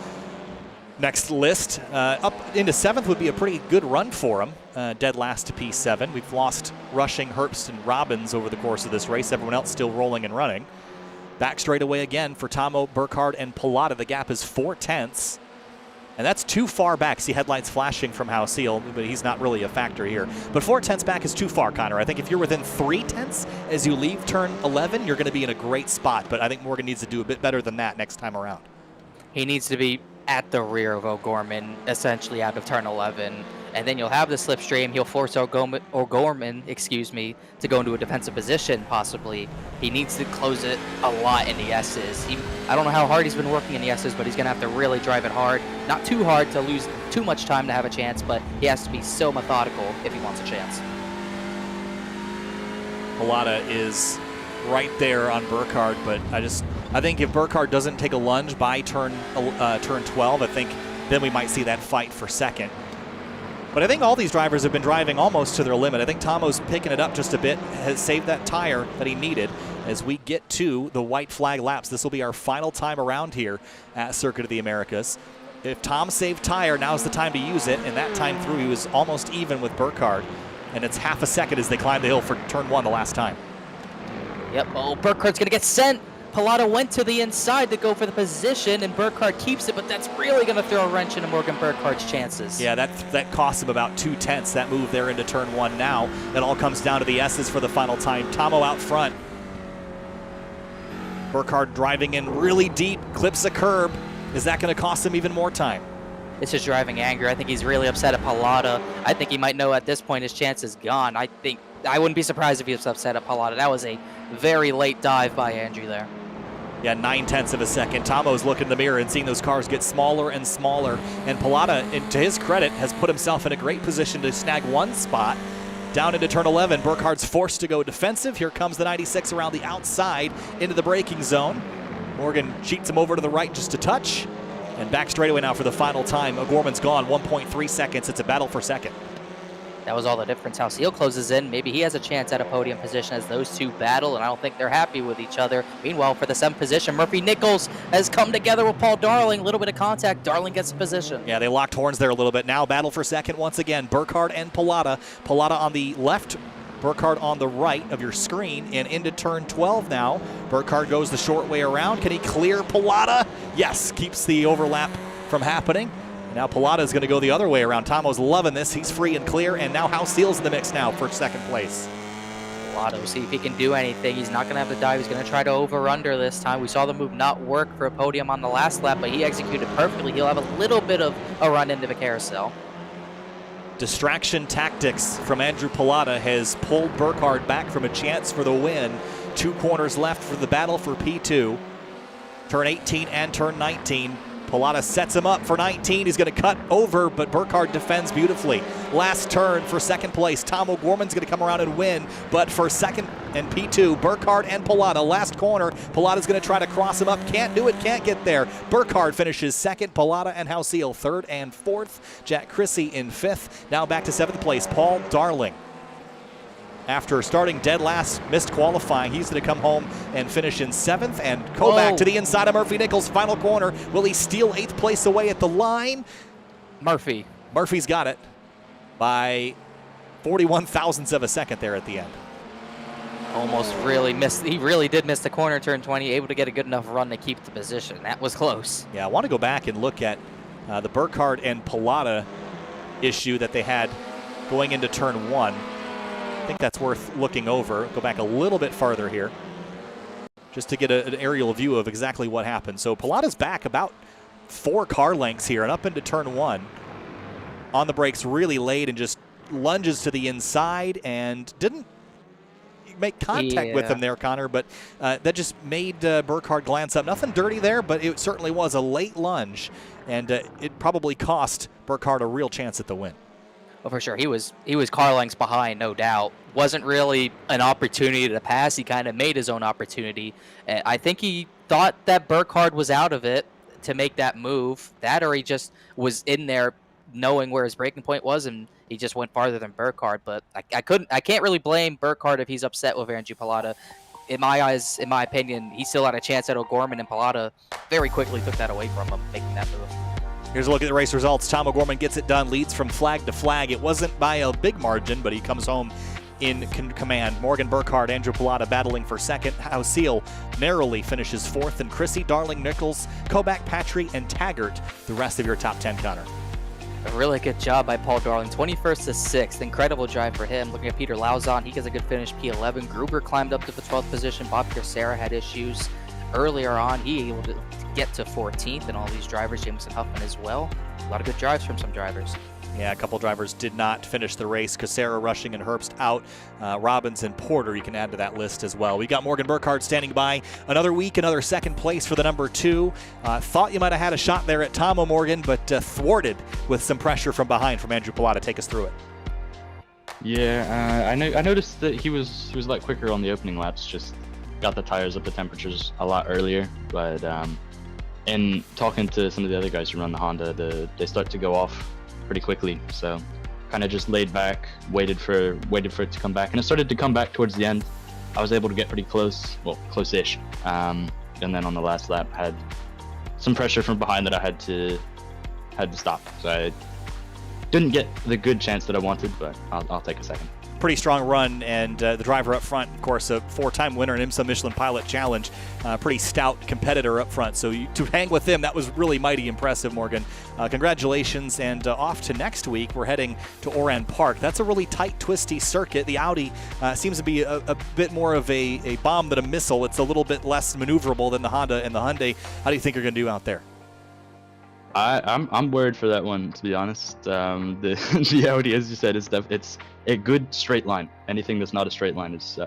next list. Up into 7th would be a pretty good run for him. Dead last to P7. We've lost Rushing, Herbst, and Robbins over the course of this race. Everyone else still rolling and running. Back straightaway again for Tomo, Burkhardt, and Pilata. The gap is 4/10. And that's too far back. See headlights flashing from Alceel, but he's not really a factor here. But 4/10 back is too far, Connor. I think if you're within 3/10 as you leave turn 11, you're going to be in a great spot. But I think Morgan needs to do a bit better than that next time around. He needs to be at the rear of O'Gorman, essentially out of turn 11. And then you'll have the slipstream. He'll force O'Gorman, to go into a defensive position, possibly. He needs to close it a lot in the S's. I don't know how hard he's been working in the S's, but he's going to have to really drive it hard. Not too hard to lose too much time to have a chance, but he has to be so methodical if he wants a chance. Pilata is right there on Burkhardt, but I think if Burkhardt doesn't take a lunge by turn 12, I think then we might see that fight for second. But I think all these drivers have been driving almost to their limit. I think Tomo's picking it up just a bit, has saved that tire that he needed as we get to the white flag laps. This will be our final time around here at Circuit of the Americas. If Tom saved tire, now's the time to use it, and that time through he was almost even with Burkhardt, and it's half a second as they climb the hill for turn 1 the last time. Yep, oh, Burkhardt's gonna get sent. Pilata went to the inside to go for the position, and Burkhardt keeps it, but that's really going to throw a wrench into Morgan Burkhardt's chances. Yeah, that cost him about 2/10, that move there into turn 1 now. It all comes down to the S's for the final time. Tomo out front. Burkhardt driving in really deep, clips a curb. Is that going to cost him even more time? It's just driving anger. I think he's really upset at Pilata. I think he might know at this point his chance is gone. I wouldn't be surprised if he was upset at Pilata. That was a very late dive by Andrew there. Yeah, 9/10 of a second. Tomo's looking in the mirror and seeing those cars get smaller and smaller. And Pilata, to his credit, has put himself in a great position to snag one spot. Down into turn 11, Burkhardt's forced to go defensive. Here comes the 96 around the outside into the braking zone. Morgan cheats him over to the right just a touch. And back straightaway now for the final time. O'Gorman's gone, 1.3 seconds. It's a battle for second. That was all the difference. How Seal closes in. Maybe he has a chance at a podium position as those two battle, and I don't think they're happy with each other. Meanwhile, for the 7th position, Murphy Nichols has come together with Paul Darling. A little bit of contact. Darling gets the position. Yeah, they locked horns there a little bit. Now battle for second once again. Burkhardt and Pilata. Pilata on the left, Burkhardt on the right of your screen, and into turn 12 now. Burkhardt goes the short way around. Can he clear Pilata? Yes, keeps the overlap from happening. Now Pilata is going to go the other way around. Tomo's loving this. He's free and clear, and now House Seal's in the mix now for second place. Pilata will see if he can do anything. He's not going to have to dive. He's going to try to over-under this time. We saw the move not work for a podium on the last lap, but he executed perfectly. He'll have a little bit of a run into the carousel. Distraction tactics from Andrew Pilata has pulled Burkhardt back from a chance for the win. 2 corners left for the battle for P2. Turn 18 and turn 19. Pilata sets him up for 19. He's going to cut over, but Burkhardt defends beautifully. Last turn for second place. Tom O'Gorman's going to come around and win, but for second and P2, Burkhardt and Pilata. Last corner, Pilata's going to try to cross him up. Can't do it, can't get there. Burkhardt finishes second. Pilata and Hausiel third and fourth. Jack Chrissy in fifth. Now back to 7th place, Paul Darling. After starting dead last, missed qualifying, he's going to come home and finish in 7th and go back to the inside of Murphy Nichols. Final corner. Will he steal 8th place away at the line? Murphy's got it by 41 thousandths of a second there at the end. Almost really missed. He really did miss the corner, turn 20, able to get a good enough run to keep the position. That was close. Yeah, I want to go back and look at the Burkhardt and Pilata issue that they had going into turn 1. I think that's worth looking over. Go back a little bit farther here just to get an aerial view of exactly what happened. So Pilata's back about 4 car lengths here and up into turn 1. On the brakes really late and just lunges to the inside and didn't make contact with him there, Connor, but that just made Burkhardt glance up. Nothing dirty there, but it certainly was a late lunge, and it probably cost Burkhardt a real chance at the win. Oh, for sure. He was car lengths behind, no doubt. Wasn't really an opportunity to pass. He kind of made his own opportunity. And I think he thought that Burkhardt was out of it to make that move. That, or he just was in there knowing where his braking point was, and he just went farther than Burkhardt. But I can't really blame Burkhardt if he's upset with Andrew Pilata. In my eyes, in my opinion, he still had a chance at O'Gorman, and Pilata very quickly took that away from him, making that move. Here's a look at the race results. Tom O'Gorman gets it done, leads from flag to flag. It wasn't by a big margin, but he comes home in command. Morgan Burkhardt, Andrew Pilata battling for second. Hausiel narrowly finishes fourth, and Chrissy, Darling, Nichols, Kobach, Patry, and Taggart, the rest of your top 10, Connor. A really good job by Paul Darling, 21st to 6th. Incredible drive for him. Looking at Peter Lauzon, he gets a good finish, P11. Gruber climbed up to the 12th position. Bob Piercera had issues earlier on. He able to get to 14th, and all these drivers, Jameson Huffman as well. A lot of good drives from some drivers. Yeah, a couple drivers did not finish the race. Casera, Rushing, and Herbst out. Robbins and Porter, you can add to that list as well. We got Morgan Burkhardt standing by. Another week, another second place for the number 2. Thought you might have had a shot there at Tomo Morgan, but thwarted with some pressure from behind from Andrew Pilata. Take us through it. Yeah, I noticed that he was a lot quicker on the opening laps. Just got the tires up to temperatures a lot earlier, but in talking to some of the other guys who run the Honda, they start to go off pretty quickly, so kind of just laid back, waited for it to come back, and it started to come back towards the end. I was able to get pretty close, well, close-ish, and then on the last lap had some pressure from behind that I had to stop. So I didn't get the good chance that I wanted, but I'll take a second. Pretty strong run, and the driver up front, of course, a 4-time winner in IMSA Michelin Pilot Challenge, pretty stout competitor up front. So to hang with him, that was really mighty impressive, Morgan. Congratulations, and off to next week. We're heading to Oran Park. That's a really tight, twisty circuit. The Audi seems to be a bit more of a bomb than a missile. It's a little bit less maneuverable than the Honda and the Hyundai. How do you think you're going to do out there? I'm worried for that one, to be honest. The Audi, as you said, it's a good straight line. Anything that's not a straight line is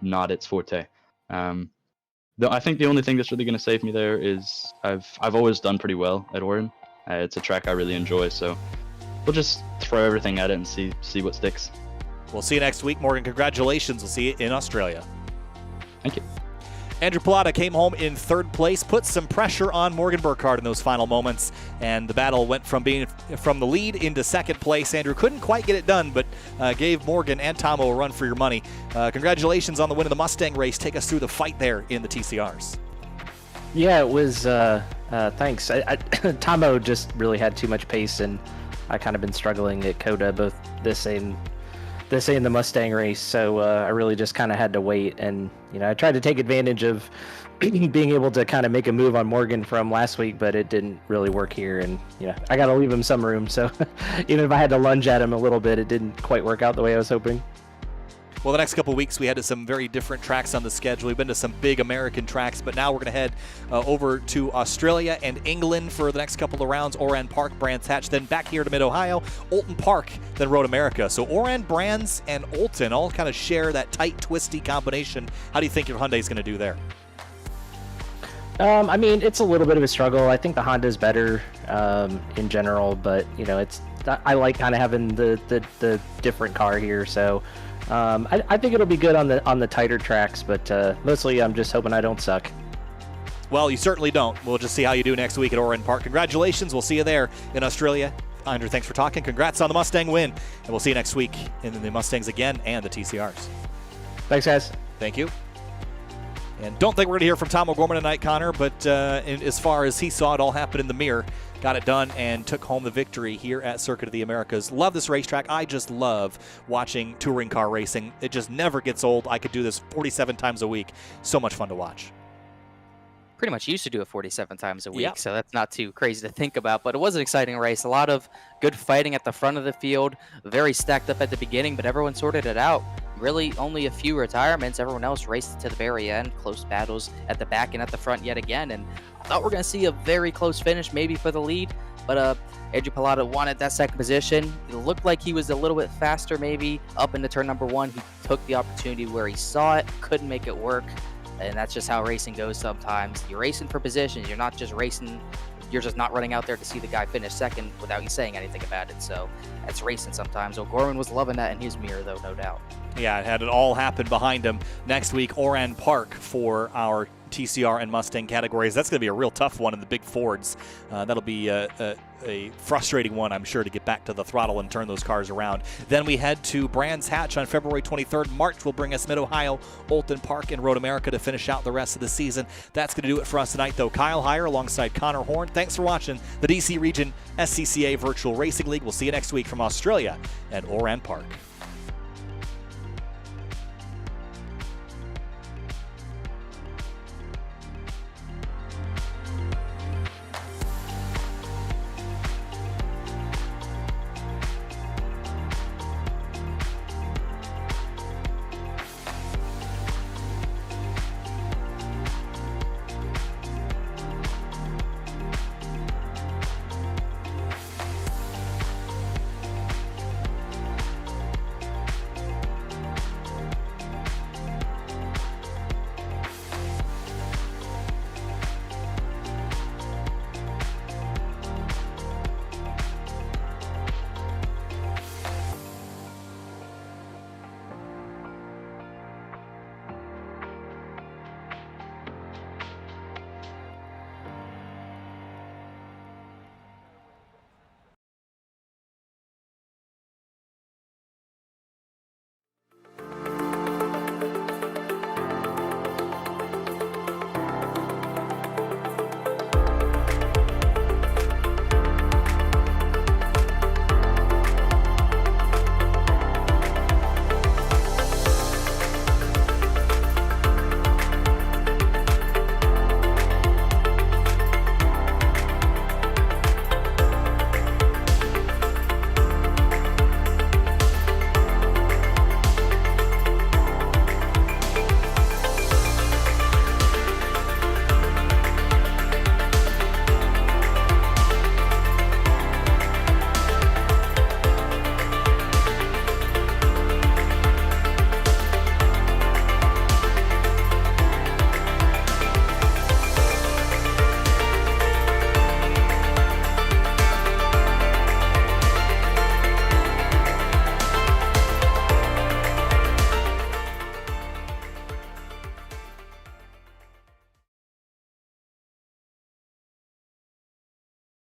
not its forte. I think the only thing that's really going to save me there is I've always done pretty well at Oran. It's a track I really enjoy, so we'll just throw everything at it and see what sticks. We'll see you next week, Morgan. Congratulations. We'll see you in Australia. Thank you. Andrew Pilata came home in 3rd place, put some pressure on Morgan Burkhardt in those final moments, and the battle went from being from the lead into 2nd place. Andrew couldn't quite get it done, but gave Morgan and Tomo a run for your money. Congratulations on the win of the Mustang race. Take us through the fight there in the TCRs. Yeah, it was, thanks. Tomo just really had too much pace, and I kind of been struggling at COTA, both this and the Mustang race, so I really just kind of had to wait, and I tried to take advantage of being able to kind of make a move on Morgan from last week, but it didn't really work here, and I got to leave him some room, so even if I had to lunge at him a little bit, it didn't quite work out the way I was hoping. Well, the next couple of weeks we had some very different tracks on the schedule. We've been to some big American tracks, but now we're going to head over to Australia and England for the next couple of rounds. Oran Park, Brands Hatch, then back here to Mid-Ohio, Olton Park, then Road America. So Oran, Brands, and Olton all kind of share that tight, twisty combination. How do you think your Hyundai is going to do there? I mean, it's a little bit of a struggle. I think the Honda is better in general, but I like kind of having the different car here, so. I think it'll be good on the tighter tracks, but mostly I'm just hoping I don't suck. Well, you certainly don't. We'll just see how you do next week at Oran Park. Congratulations. We'll see you there in Australia. Andrew, thanks for talking. Congrats on the Mustang win. And we'll see you next week in the Mustangs again and the TCRs. Thanks, guys. Thank you. And don't think we're going to hear from Tom O'Gorman tonight, Connor, but as far as he saw it all happen in the mirror, got it done and took home the victory here at Circuit of the Americas. Love this racetrack. I just love watching touring car racing. It just never gets old. I could do this 47 times a week. So much fun to watch. Pretty much used to do it 47 times a week, Yep. so that's not too crazy to think about, but it was an exciting race. A lot of good fighting at the front of the field, very stacked up at the beginning, but everyone sorted it out. Really only a few retirements. Everyone else raced to the very end. Close battles at the back and at the front yet again, and I thought we were going to see a very close finish maybe for the lead, but Andrew Pilata wanted that 2nd position. It looked like he was a little bit faster maybe up into turn number 1. He took the opportunity where he saw it, couldn't make it work. And that's just how racing goes sometimes. You're racing for positions. You're not just racing. You're just not running out there to see the guy finish 2nd without you saying anything about it. So that's racing sometimes. O'Gorman was loving that in his mirror, though, no doubt. Yeah, it had it all happen behind him. Next week, Oran Park for our TCR and Mustang categories. That's going to be a real tough one in the big Fords. That'll be a frustrating one, I'm sure, to get back to the throttle and turn those cars around. Then we head to Brands Hatch on February 23rd. March will bring us Mid-Ohio, Olton Park, and Road America to finish out the rest of the season. That's going to do it for us tonight, though. Kyle Heyer alongside Connor Horn. Thanks for watching the DC Region SCCA Virtual Racing League. We'll see you next week from Australia and Oran Park.